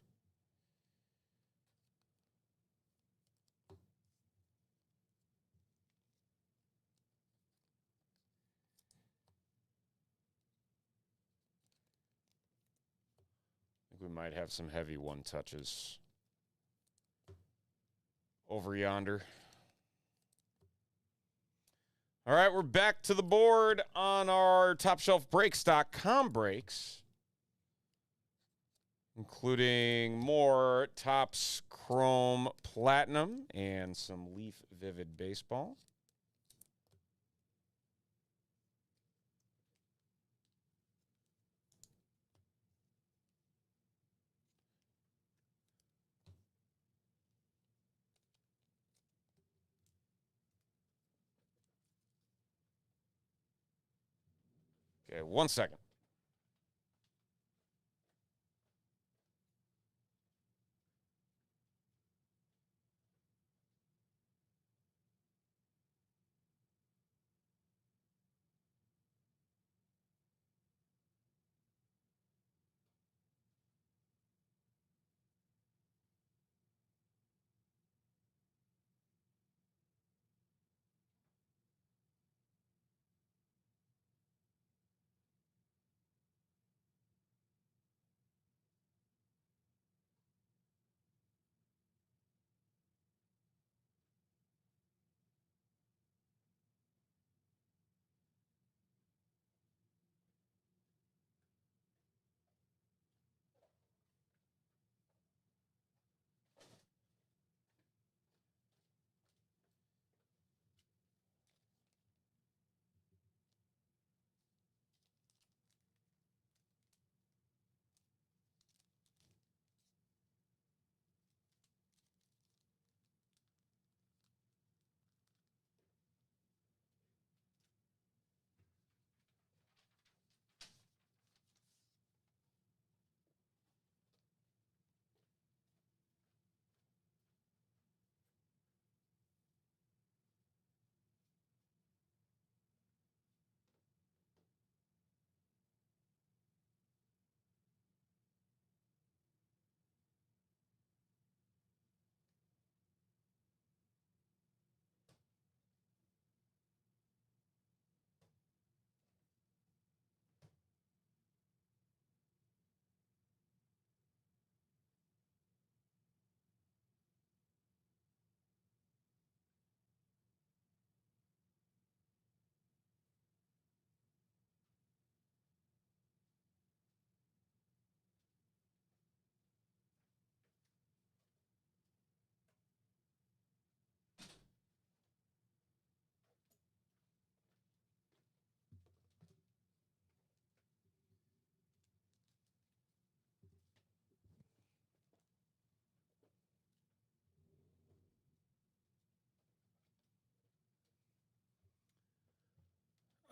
[SPEAKER 1] We might have some heavy one touches over yonder. All right, we're back to the board on our TopShelfBreaks.com breaks, including more Topps Chrome Platinum and some Leaf Vivid Baseball. Okay, 1 second.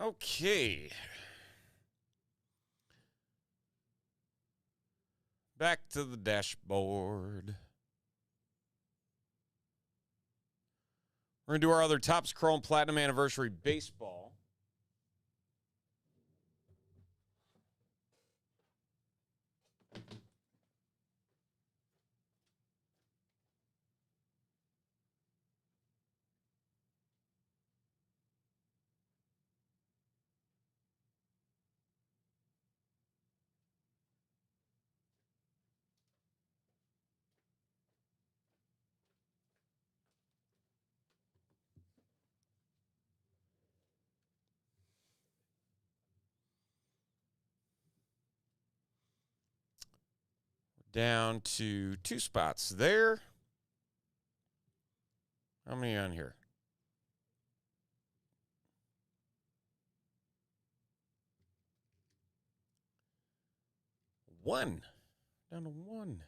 [SPEAKER 1] Okay. Back to the dashboard. We're going to do our other Topps Chrome Platinum Anniversary Baseball. Down to 2 spots there. How many on here? 1. Down to 1.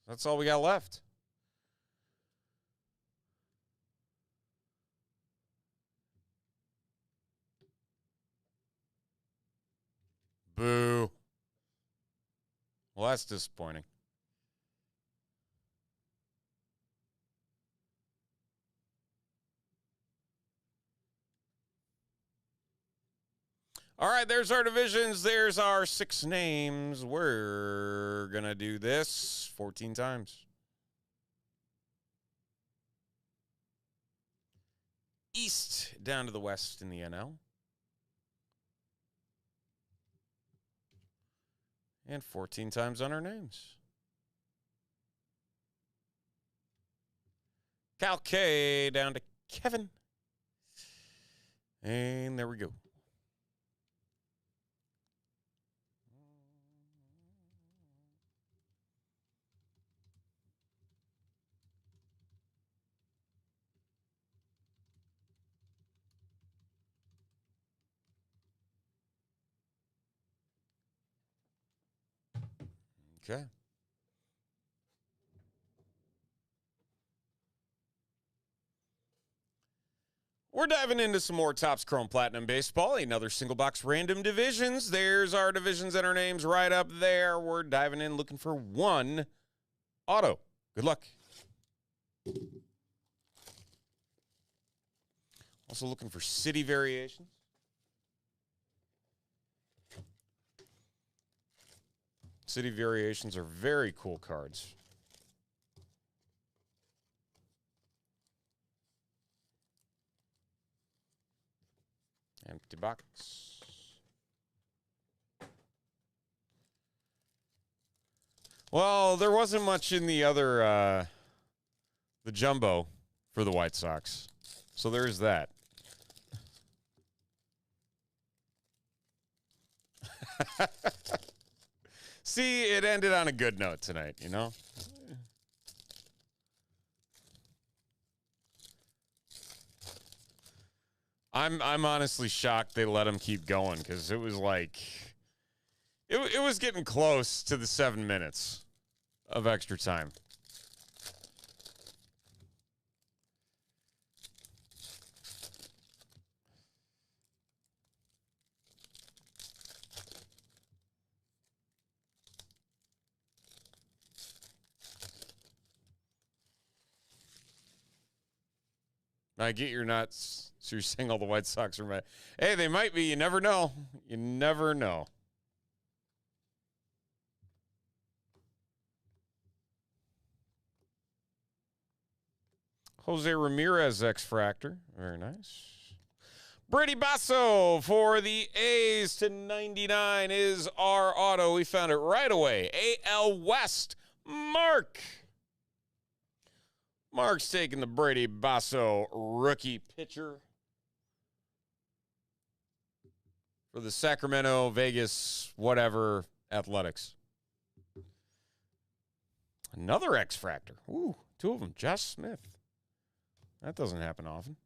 [SPEAKER 1] That's all we got left. Boo. Well, that's disappointing. All right, there's our divisions. There's our 6 names. We're going to do this 14 times. East down to the west in the NL. And 14 times on our names. Cal K down to Kevin. And there we go. Okay. We're diving into some more Topps Chrome Platinum Baseball, another single box random divisions. There's our divisions and our names right up there. We're diving in looking for 1 auto. Good luck. Also looking for city variations. City variations are very cool cards. Empty box. Well, there wasn't much in the other, the jumbo for the White Sox. So there's that. See, it ended on a good note tonight, you know? I'm honestly shocked they let him keep going because it was like it was getting close to the 7 minutes of extra time. I get you're not, so you're saying all the White Sox are mad. Hey, they might be. You never know. You never know. Jose Ramirez X-Fractor. Very nice. Brady Basso for the A's to 99 is our auto. We found it right away. AL West, Mark. Mark's taking the Brady Basso rookie pitcher for the Sacramento, Vegas, whatever, Athletics. Another X-Fractor. Ooh, 2 of them. Josh Smith. That doesn't happen often.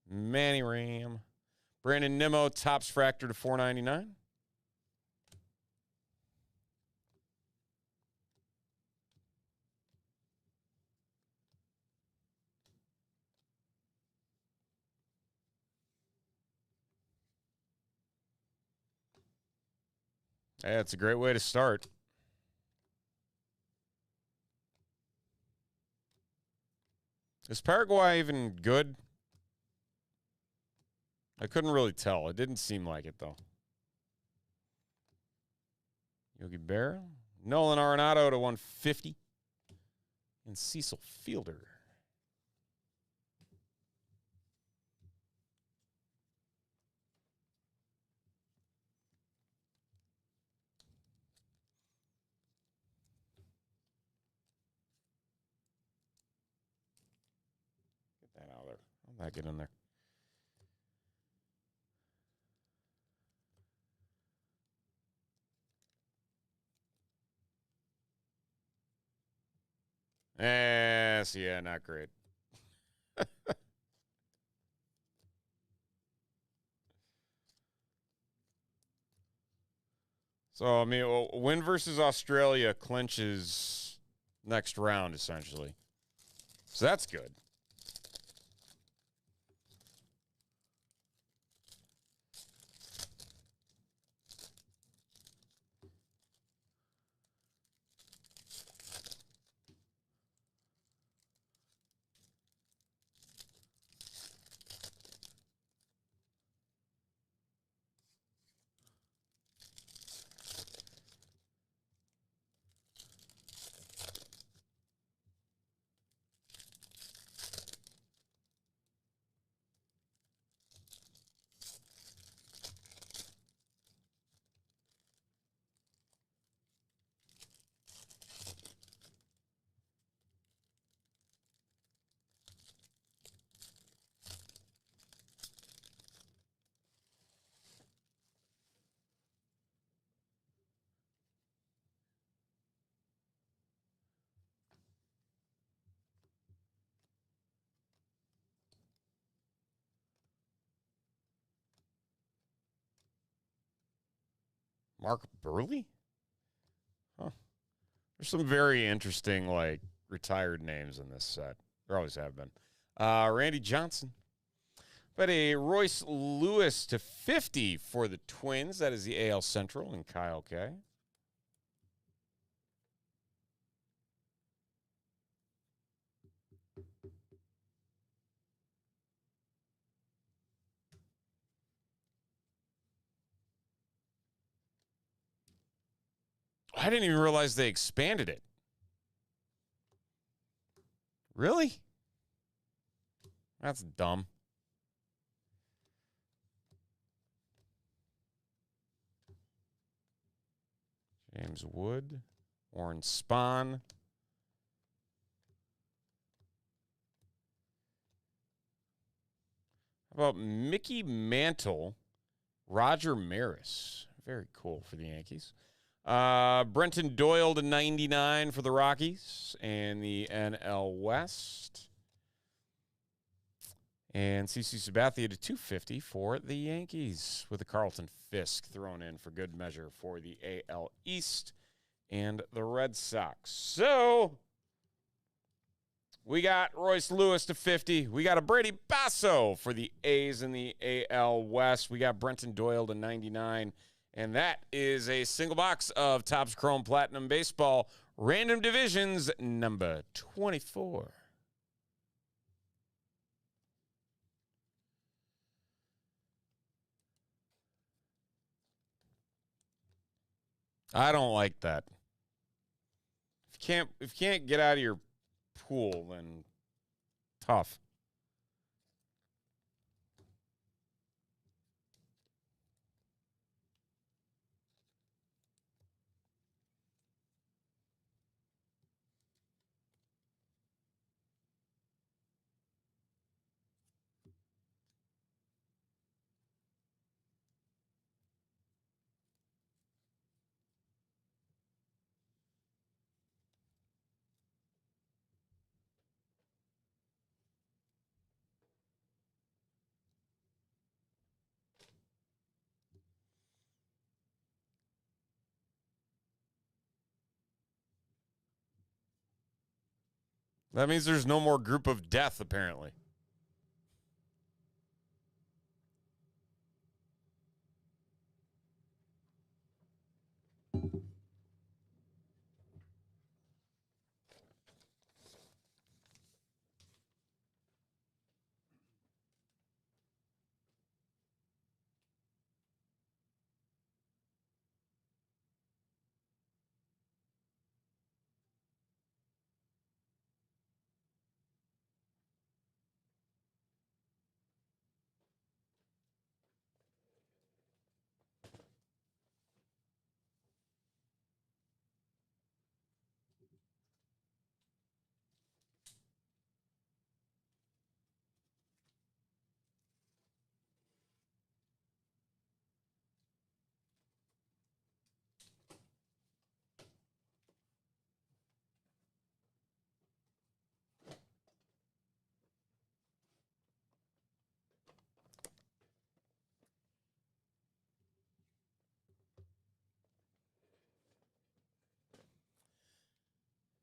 [SPEAKER 1] Manny Ram. Brandon Nimmo, Topps Fractor to 499. Hey, it's a great way to start. Is Paraguay even good? I couldn't really tell. It didn't seem like it, though. Yogi Berra. Nolan Arenado to 150. And Cecil Fielder. Get that out of there. I'll not get in there. Yes, yeah, not great. So, I mean, win versus Australia clinches next round, essentially. So that's good. Mark Burley? Huh. There's some very interesting, like, retired names in this set. There always have been. Randy Johnson. But a Royce Lewis to 50 for the Twins. That is the AL Central and Kyle K. I didn't even realize they expanded it. Really? That's dumb. James Wood. Warren Spahn. How about Mickey Mantle? Roger Maris. Very cool for the Yankees. Brenton Doyle to 99 for the Rockies and the NL West. And CC Sabathia to 250 for the Yankees with a Carlton Fisk thrown in for good measure for the AL East and the Red Sox. So we got Royce Lewis to 50. We got a Brady Basso for the A's in the AL West. We got Brenton Doyle to 99. And that is a single box of Topps Chrome Platinum Baseball Random Divisions number 24. I don't like that. If you can't get out of your pool, then tough. That means there's no more group of death, apparently.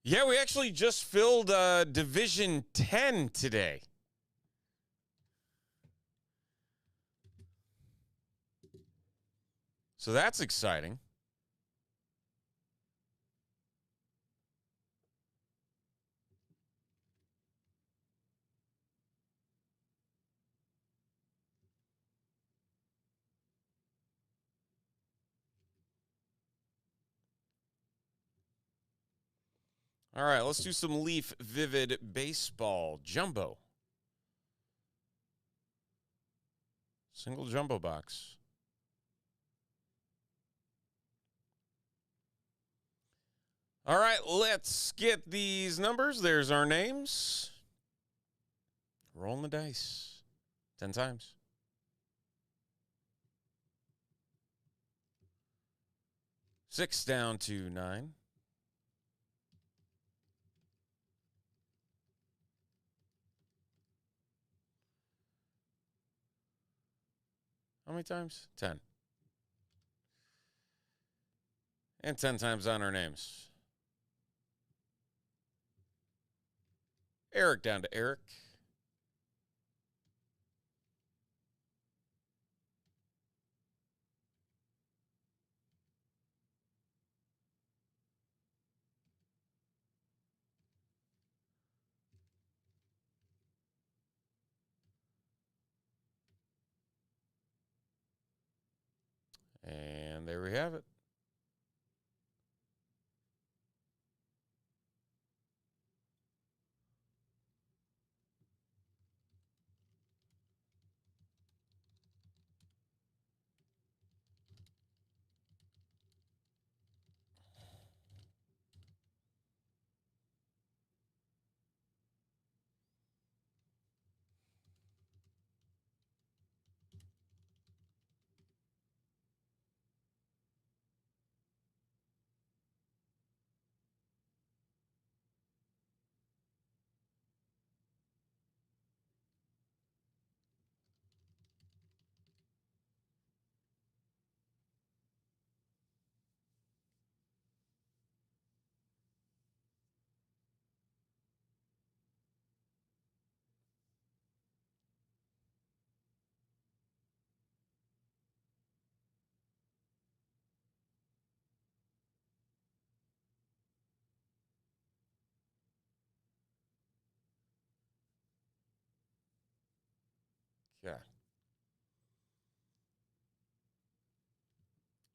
[SPEAKER 1] Yeah, we actually just filled Division 10 today. So that's exciting. All right, let's do some Leaf Vivid Baseball Jumbo. Single jumbo box. All right, let's get these numbers. There's our names. Rolling the dice 10 times. 6 down to 9. How many times? 10. And 10 times on our names. Eric down to Eric. And there we have it. Yeah.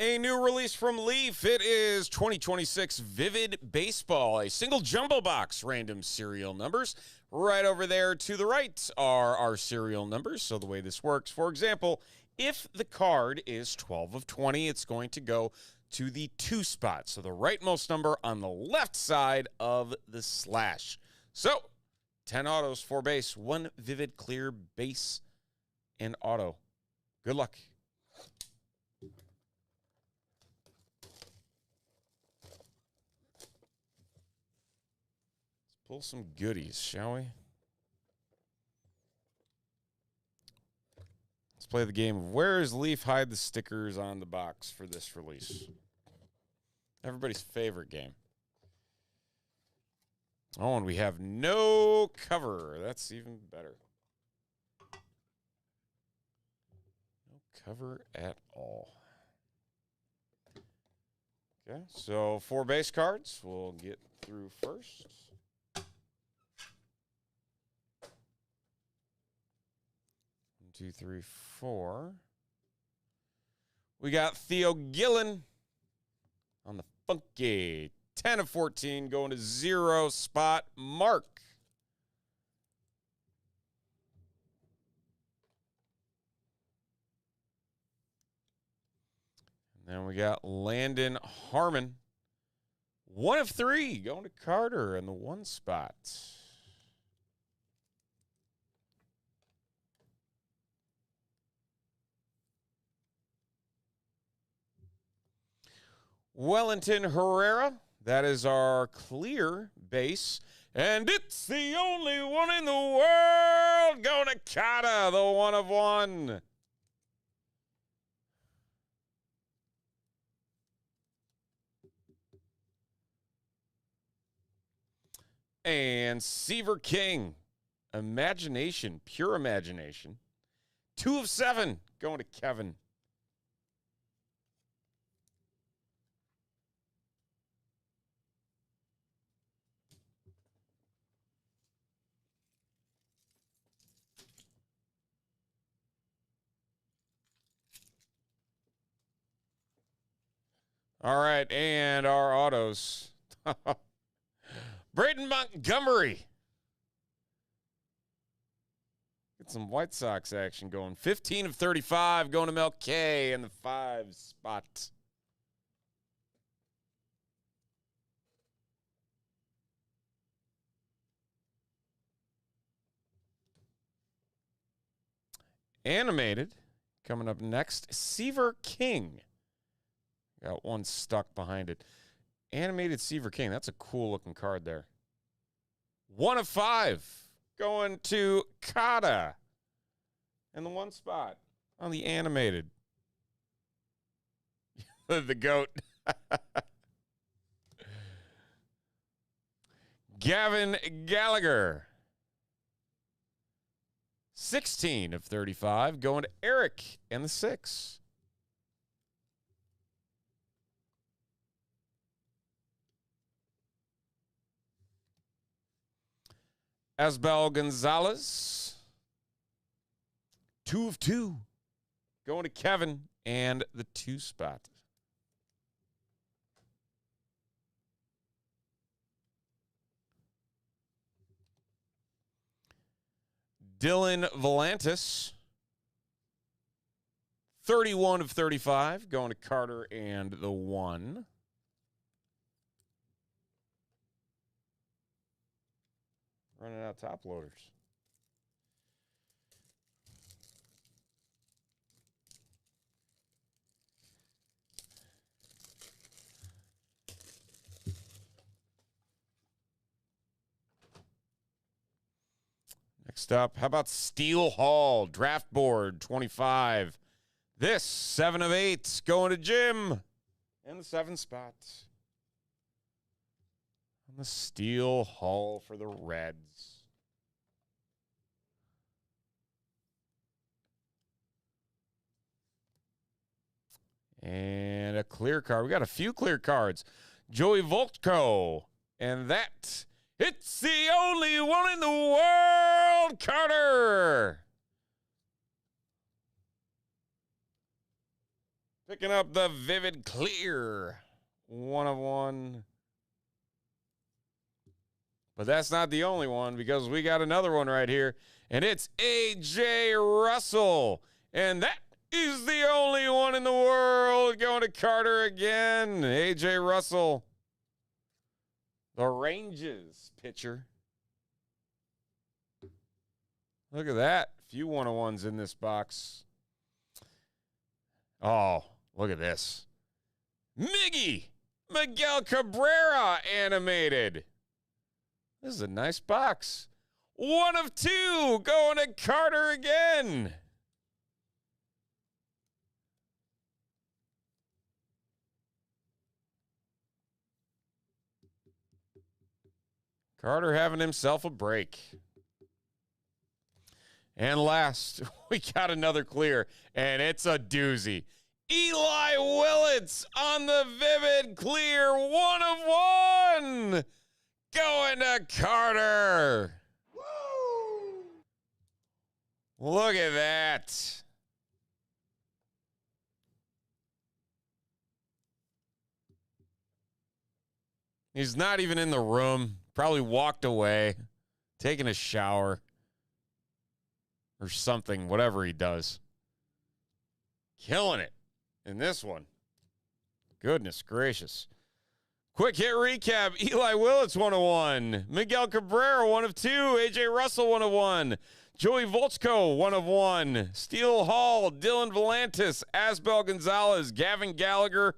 [SPEAKER 1] A new release from Leaf. It is 2026 Vivid Baseball, a single jumbo box, random serial numbers. Right over there to the right are our serial numbers. So the way this works, for example, if the card is 12 of 20, it's going to go to the 2 spot. So the rightmost number on the left side of the slash. So 10 autos, 4 base, 1 Vivid Clear base and auto. Good luck. Pull some goodies, shall we? Let's play the game of where is Leaf hide the stickers on the box for this release. Everybody's favorite game. Oh, and we have no cover. That's even better. No cover at all. Okay, so 4 base cards we'll get through first. 2, 3, 4. We got Theo Gillen on the funky 10 of 14 going to 0 spot mark. And then we got Landon Harmon 1 of 3 going to Carter in the 1 spot. Wellington Herrera, that is our clear base. And it's the only one in the world going to Kata, the 1 of 1. And Seaver King. Imagination. Pure imagination. 2 of 7 going to Kevin. All right, and our autos. Braden Montgomery. Get some White Sox action going. 15 of 35 going to Mel K in the 5 spot. Animated coming up next. Seaver King. Got one stuck behind it. Animated Seaver King. That's a cool looking card there. 1 of 5 going to Kata in the 1 spot on the animated. The GOAT. Gavin Gallagher. 16 of 35 going to Eric and the 6. Asbel Gonzalez, 2 of 2, going to Kevin and the 2 spot. Dylan Volantis, 31 of 35, going to Carter and the 1. Running out top loaders. Next up, how about Steel Hall, draft board 25. This 7 of 8 going to Jim in the 7 spot. On the Steel Hall for the Reds. And a clear card. We got a few clear cards. Joey Voltko. And that, it's the only one in the world, Carter. Picking up the Vivid Clear. 1 of 1. But that's not the only one, because we got another one right here, and it's A.J. Russell. And that is the only one in the world going to Carter again. A.J. Russell, the Rangers pitcher. Look at that. Few 1-of-1s in this box. Oh, look at this. Miguel Cabrera animated. This is a nice box. 1 of 2 going to Carter again. Carter having himself a break. And last, we got another clear, and it's a doozy. Eli Willits on the Vivid Clear, 1 of 1. Going to Carter. Woo! Look at that. He's not even in the room. Probably walked away, taking a shower or something, whatever he does. Killing it in this one. Goodness gracious. Quick hit recap. Eli Willits, 1 of 1. Miguel Cabrera, 1 of 2. AJ Russell, 1 of 1. Joey Voltko, 1 of 1. Steel Hall, Dylan Volantis, Asbel Gonzalez, Gavin Gallagher,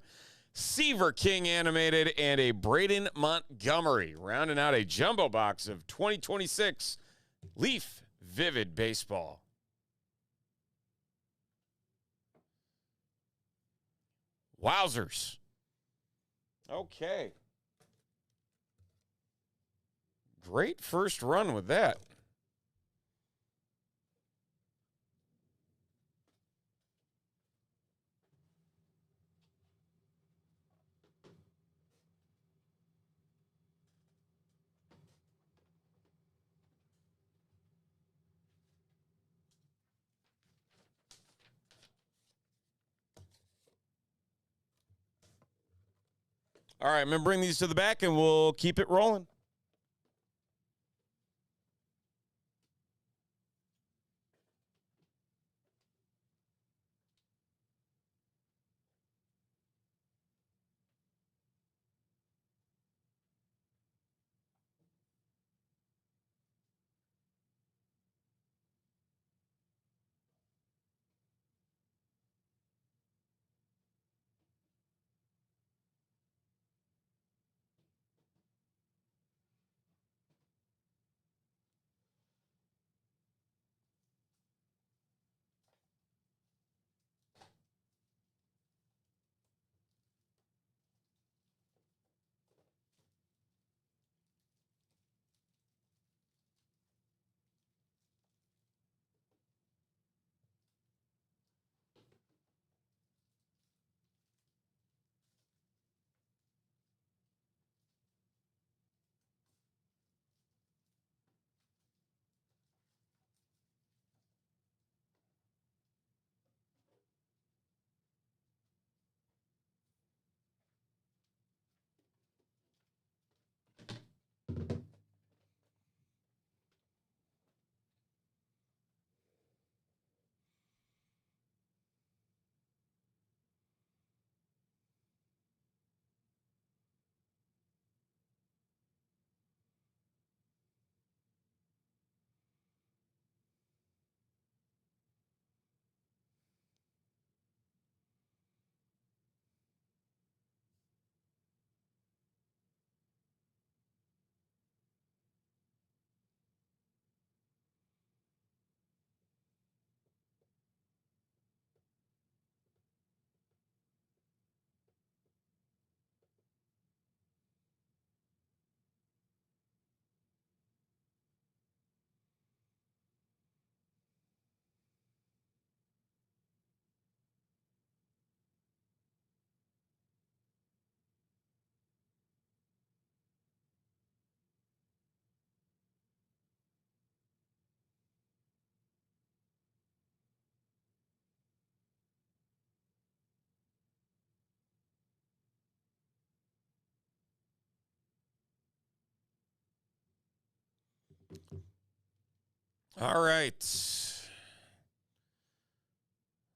[SPEAKER 1] Seaver King animated, and a Braden Montgomery. Rounding out a jumbo box of 2026 Leaf Vivid Baseball. Wowzers. Okay. Great first run with that. All right, I'm going to bring these to the back, and we'll keep it rolling. All right.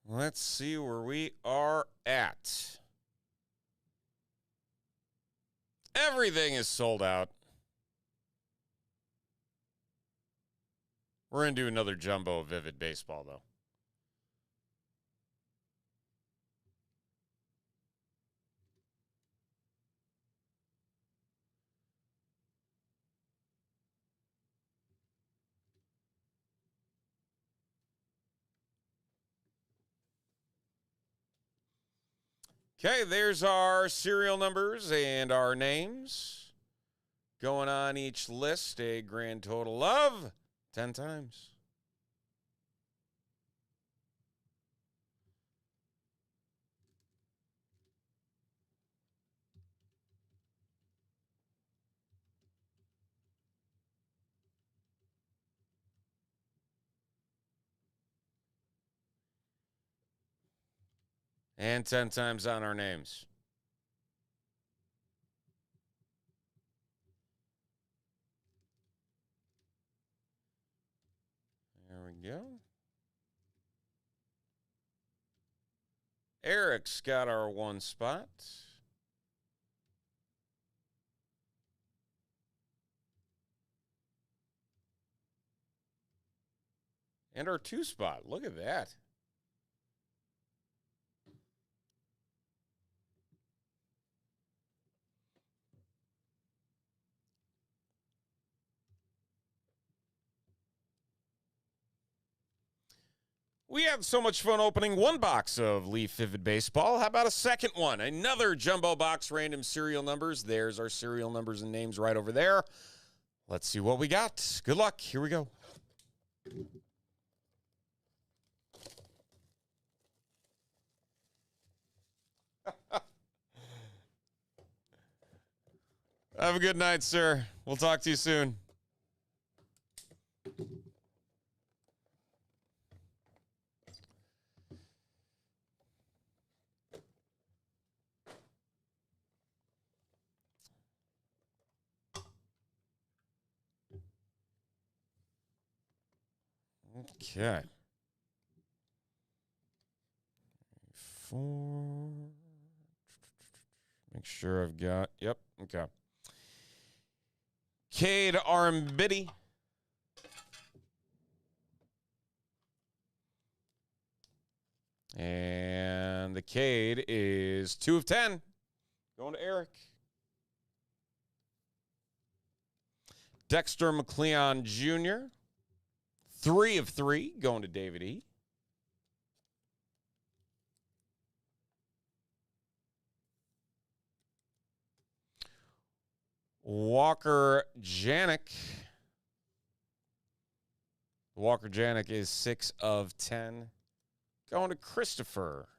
[SPEAKER 1] Let's see where we are at. Everything is sold out. We're going to do another jumbo Vivid Baseball, though. Okay, there's our serial numbers and our names. Going on each list, a grand total of 10 times. And 10 times on our names. There we go. Eric's got our one spot. And our two spot. Look at that. We had so much fun opening one box of Leaf Vivid Baseball. How about a second one? Another jumbo box, random serial numbers. There's our serial numbers and names right over there. Let's see what we got. Good luck. Here we go. Have a good night, sir. We'll talk to you soon. Okay. 4. Make sure I've got, yep, okay. Cade Armbidi. And the Cade is 2 of 10. Going to Eric. Dexter McLeon Jr. 3 of 3. Going to David E. Walker Janik. Walker Janik is 6 of 10. Going to Christopher.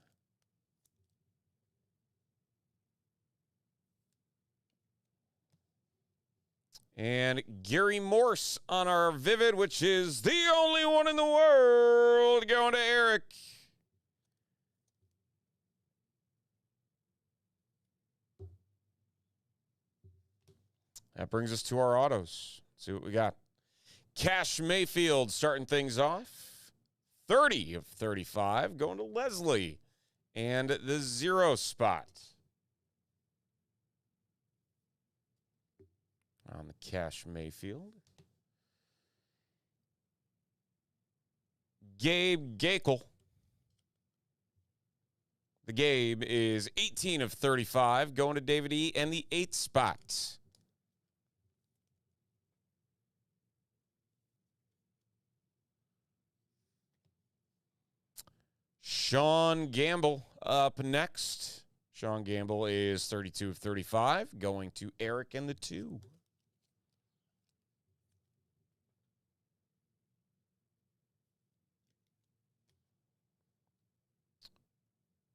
[SPEAKER 1] And Gary Morse on our Vivid, which is the only one in the world, going to Eric. That brings us to our autos. Let's see what we got. Cash Mayfield starting things off. 30 of 35 going to Leslie. And the 0 spot on the Cash Mayfield. Gabe Gakel. The Gabe is 18 of 35 going to David E. and the 8 spot. Sean Gamble up next. Sean Gamble is 32 of 35, going to Eric and the 2.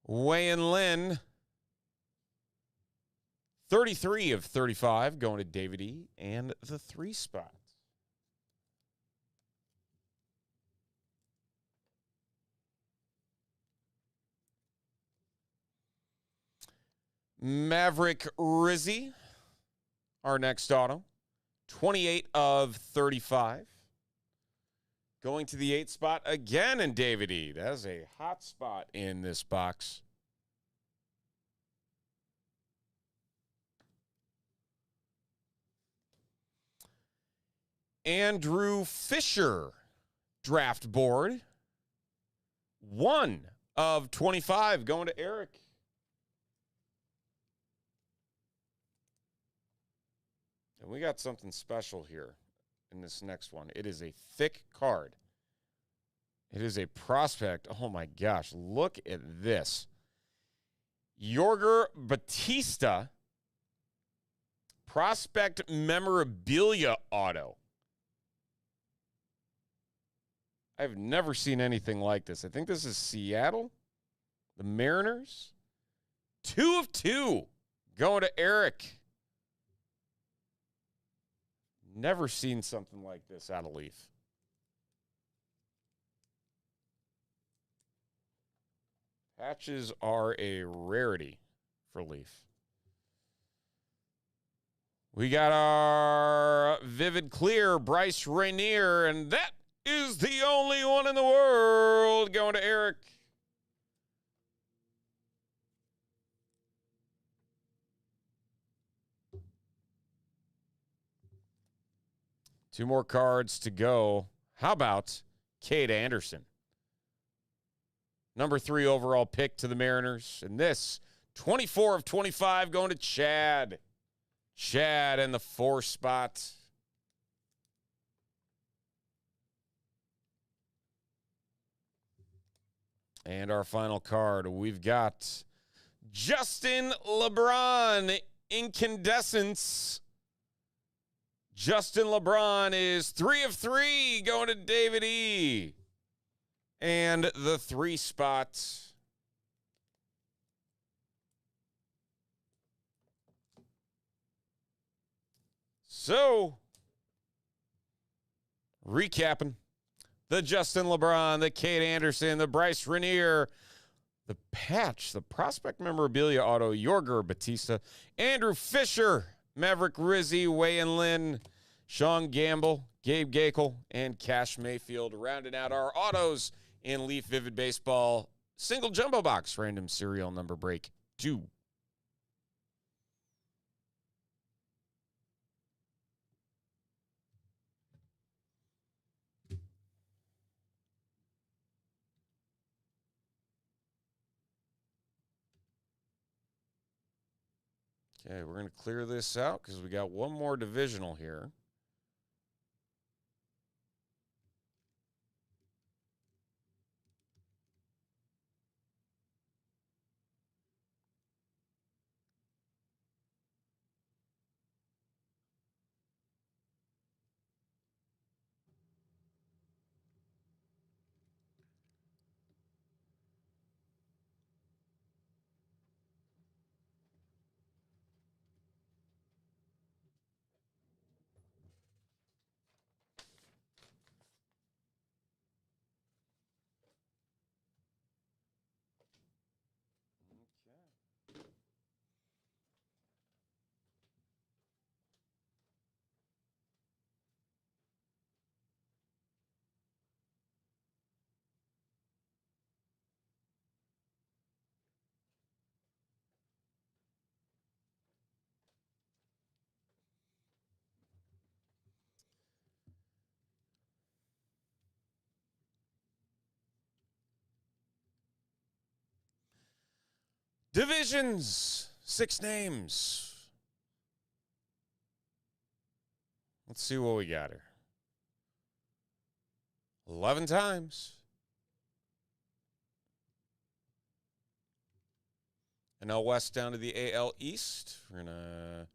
[SPEAKER 1] Wayan Lynn, 33 of 35, going to David E. and the 3 spot. Maverick Rizzi, our next auto, 28 of 35. Going to the 8 spot again in David E. That's a hot spot in this box. Andrew Fisher, draft board, 1 of 25, going to Eric. And we got something special here in this next one. It is a thick card. It is a prospect. Oh, my gosh. Look at this. Yorger Batista, prospect memorabilia auto. I've never seen anything like this. I think this is Seattle, the Mariners. 2 of 2 going to Eric. Never seen something like this out of Leaf. Patches are a rarity for Leaf. We got our Vivid Clear, Bryce Rainier, and that is the only one in the world, going to Eric. Two more cards to go. How about Cade Anderson? Number 3 overall pick to the Mariners. And this, 24 of 25 going to Chad. Chad in the 4 spot. And our final card, we've got Justin LeBron, Incandescence. Justin LeBron is 3 of 3 going to David E. And the 3 spot. So, recapping. The Justin LeBron, the Kate Anderson, the Bryce Renier, the patch, the prospect memorabilia auto, Yorger Batista, Andrew Fisher, Maverick Rizzi, Wayan Lynn, Sean Gamble, Gabe Gakel, and Cash Mayfield, rounding out our autos in Leaf Vivid Baseball single jumbo box random serial number break 2. Okay, we're going to clear this out because we got one more divisional here. Divisions, 6 names. Let's see what we got here. 11 times. NL West down to the AL East. We're going to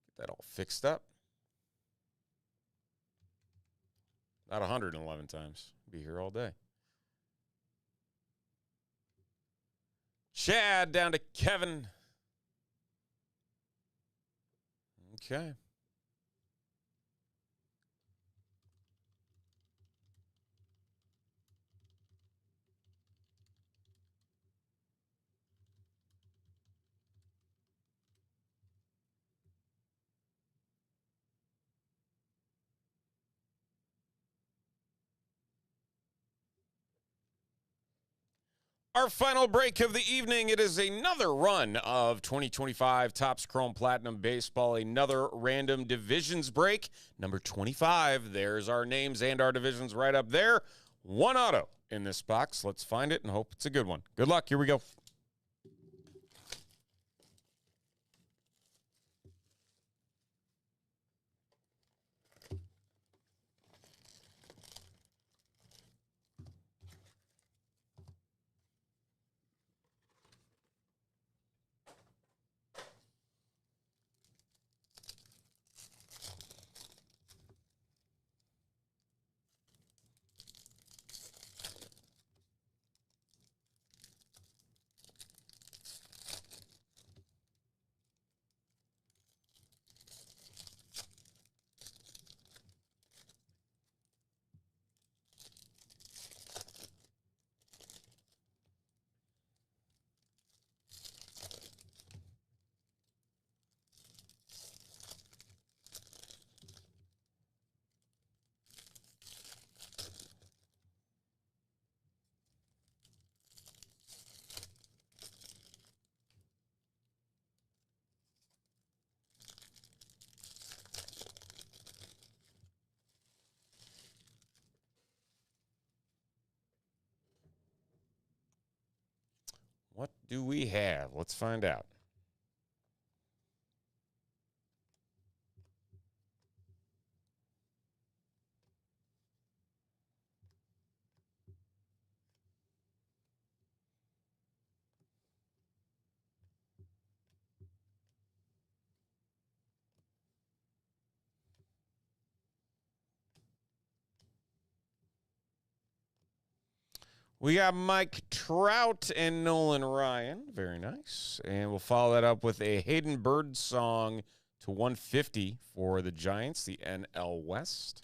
[SPEAKER 1] get that all fixed up. Not 111 times. Be here all day. Chad down to Kevin. Okay. Our final break of the evening. It is another run of 2025 Topps Chrome Platinum Baseball. Another random divisions break. Number 25. There's our names and our divisions right up there. One auto in this box. Let's find it and hope it's a good one. Good luck. Here we go. What do we have? Let's find out. We got Mike Trout and Nolan Ryan. Very nice. And we'll follow that up with a Hayden Birdsong to 150 for the Giants, the NL West.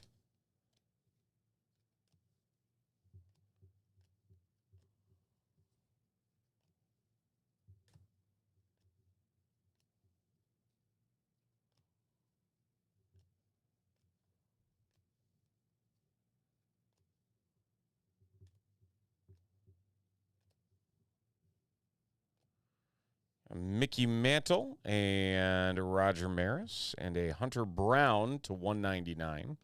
[SPEAKER 1] Mickey Mantle and Roger Maris and a Hunter Brown to 199.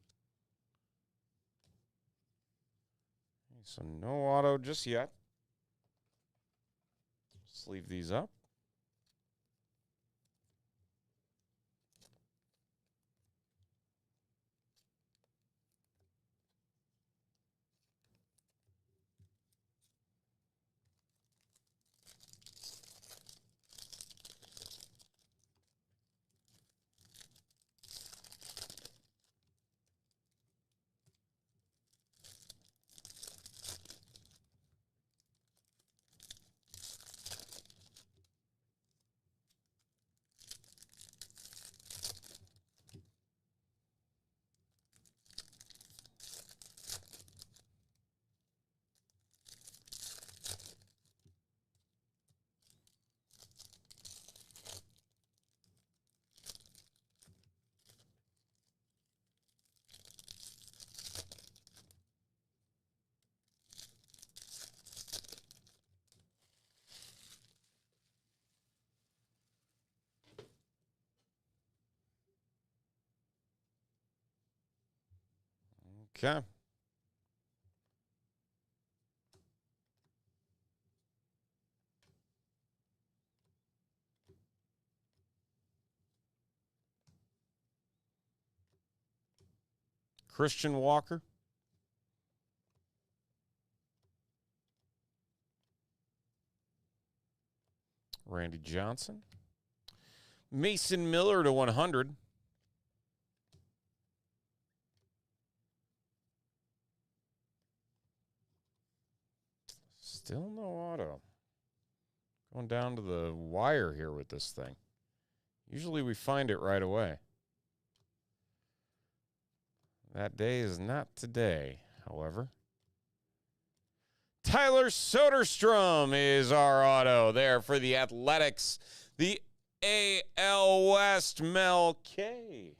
[SPEAKER 1] So no auto just yet. Just leave these up. Okay. Christian Walker. Randy Johnson. Mason Miller to 100. Still no auto. Going down to the wire here with this thing. Usually we find it right away. That day is not today, however. Tyler Soderstrom is our auto there for the Athletics. The AL West, Mel K.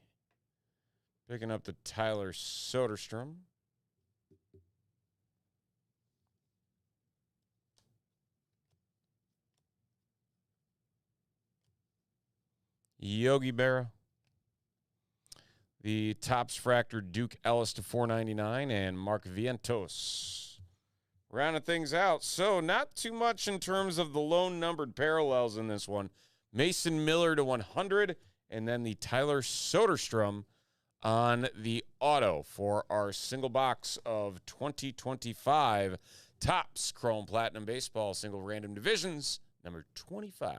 [SPEAKER 1] Picking up the Tyler Soderstrom. Yogi Berra. The Topps Fractor Duke Ellis to 499 and Mark Vientos. Rounding things out. So not too much in terms of the lone numbered parallels in this one. Mason Miller to 100 and then the Tyler Soderstrom on the auto for our single box of 2025 Topps Chrome Platinum Baseball Single Random Divisions number 25.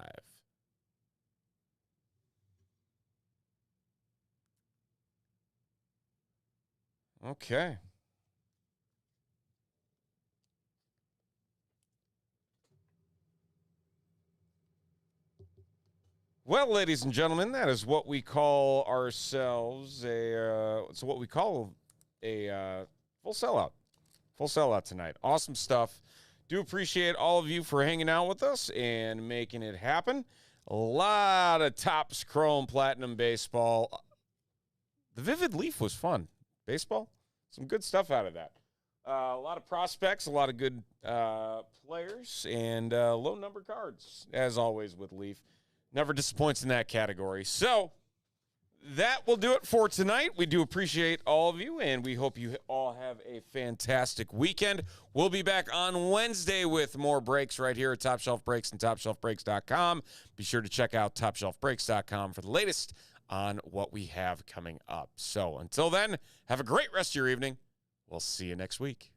[SPEAKER 1] Okay. Well, ladies and gentlemen, that is what we call ourselves it's what we call a full sellout. Full sellout tonight. Awesome stuff. Do appreciate all of you for hanging out with us and making it happen. A lot of Topps Chrome Platinum Baseball. The Vivid Leaf was fun. Baseball, some good stuff out of that. A lot of prospects, a lot of good players, and low number cards, as always with Leaf. Never disappoints in that category. So that will do it for tonight. We do appreciate all of you, and we hope you all have a fantastic weekend. We'll be back on Wednesday with more breaks right here at Top Shelf Breaks and TopShelfBreaks.com. Be sure to check out TopShelfBreaks.com for the latest on what we have coming up. So until then, have a great rest of your evening. We'll see you next week.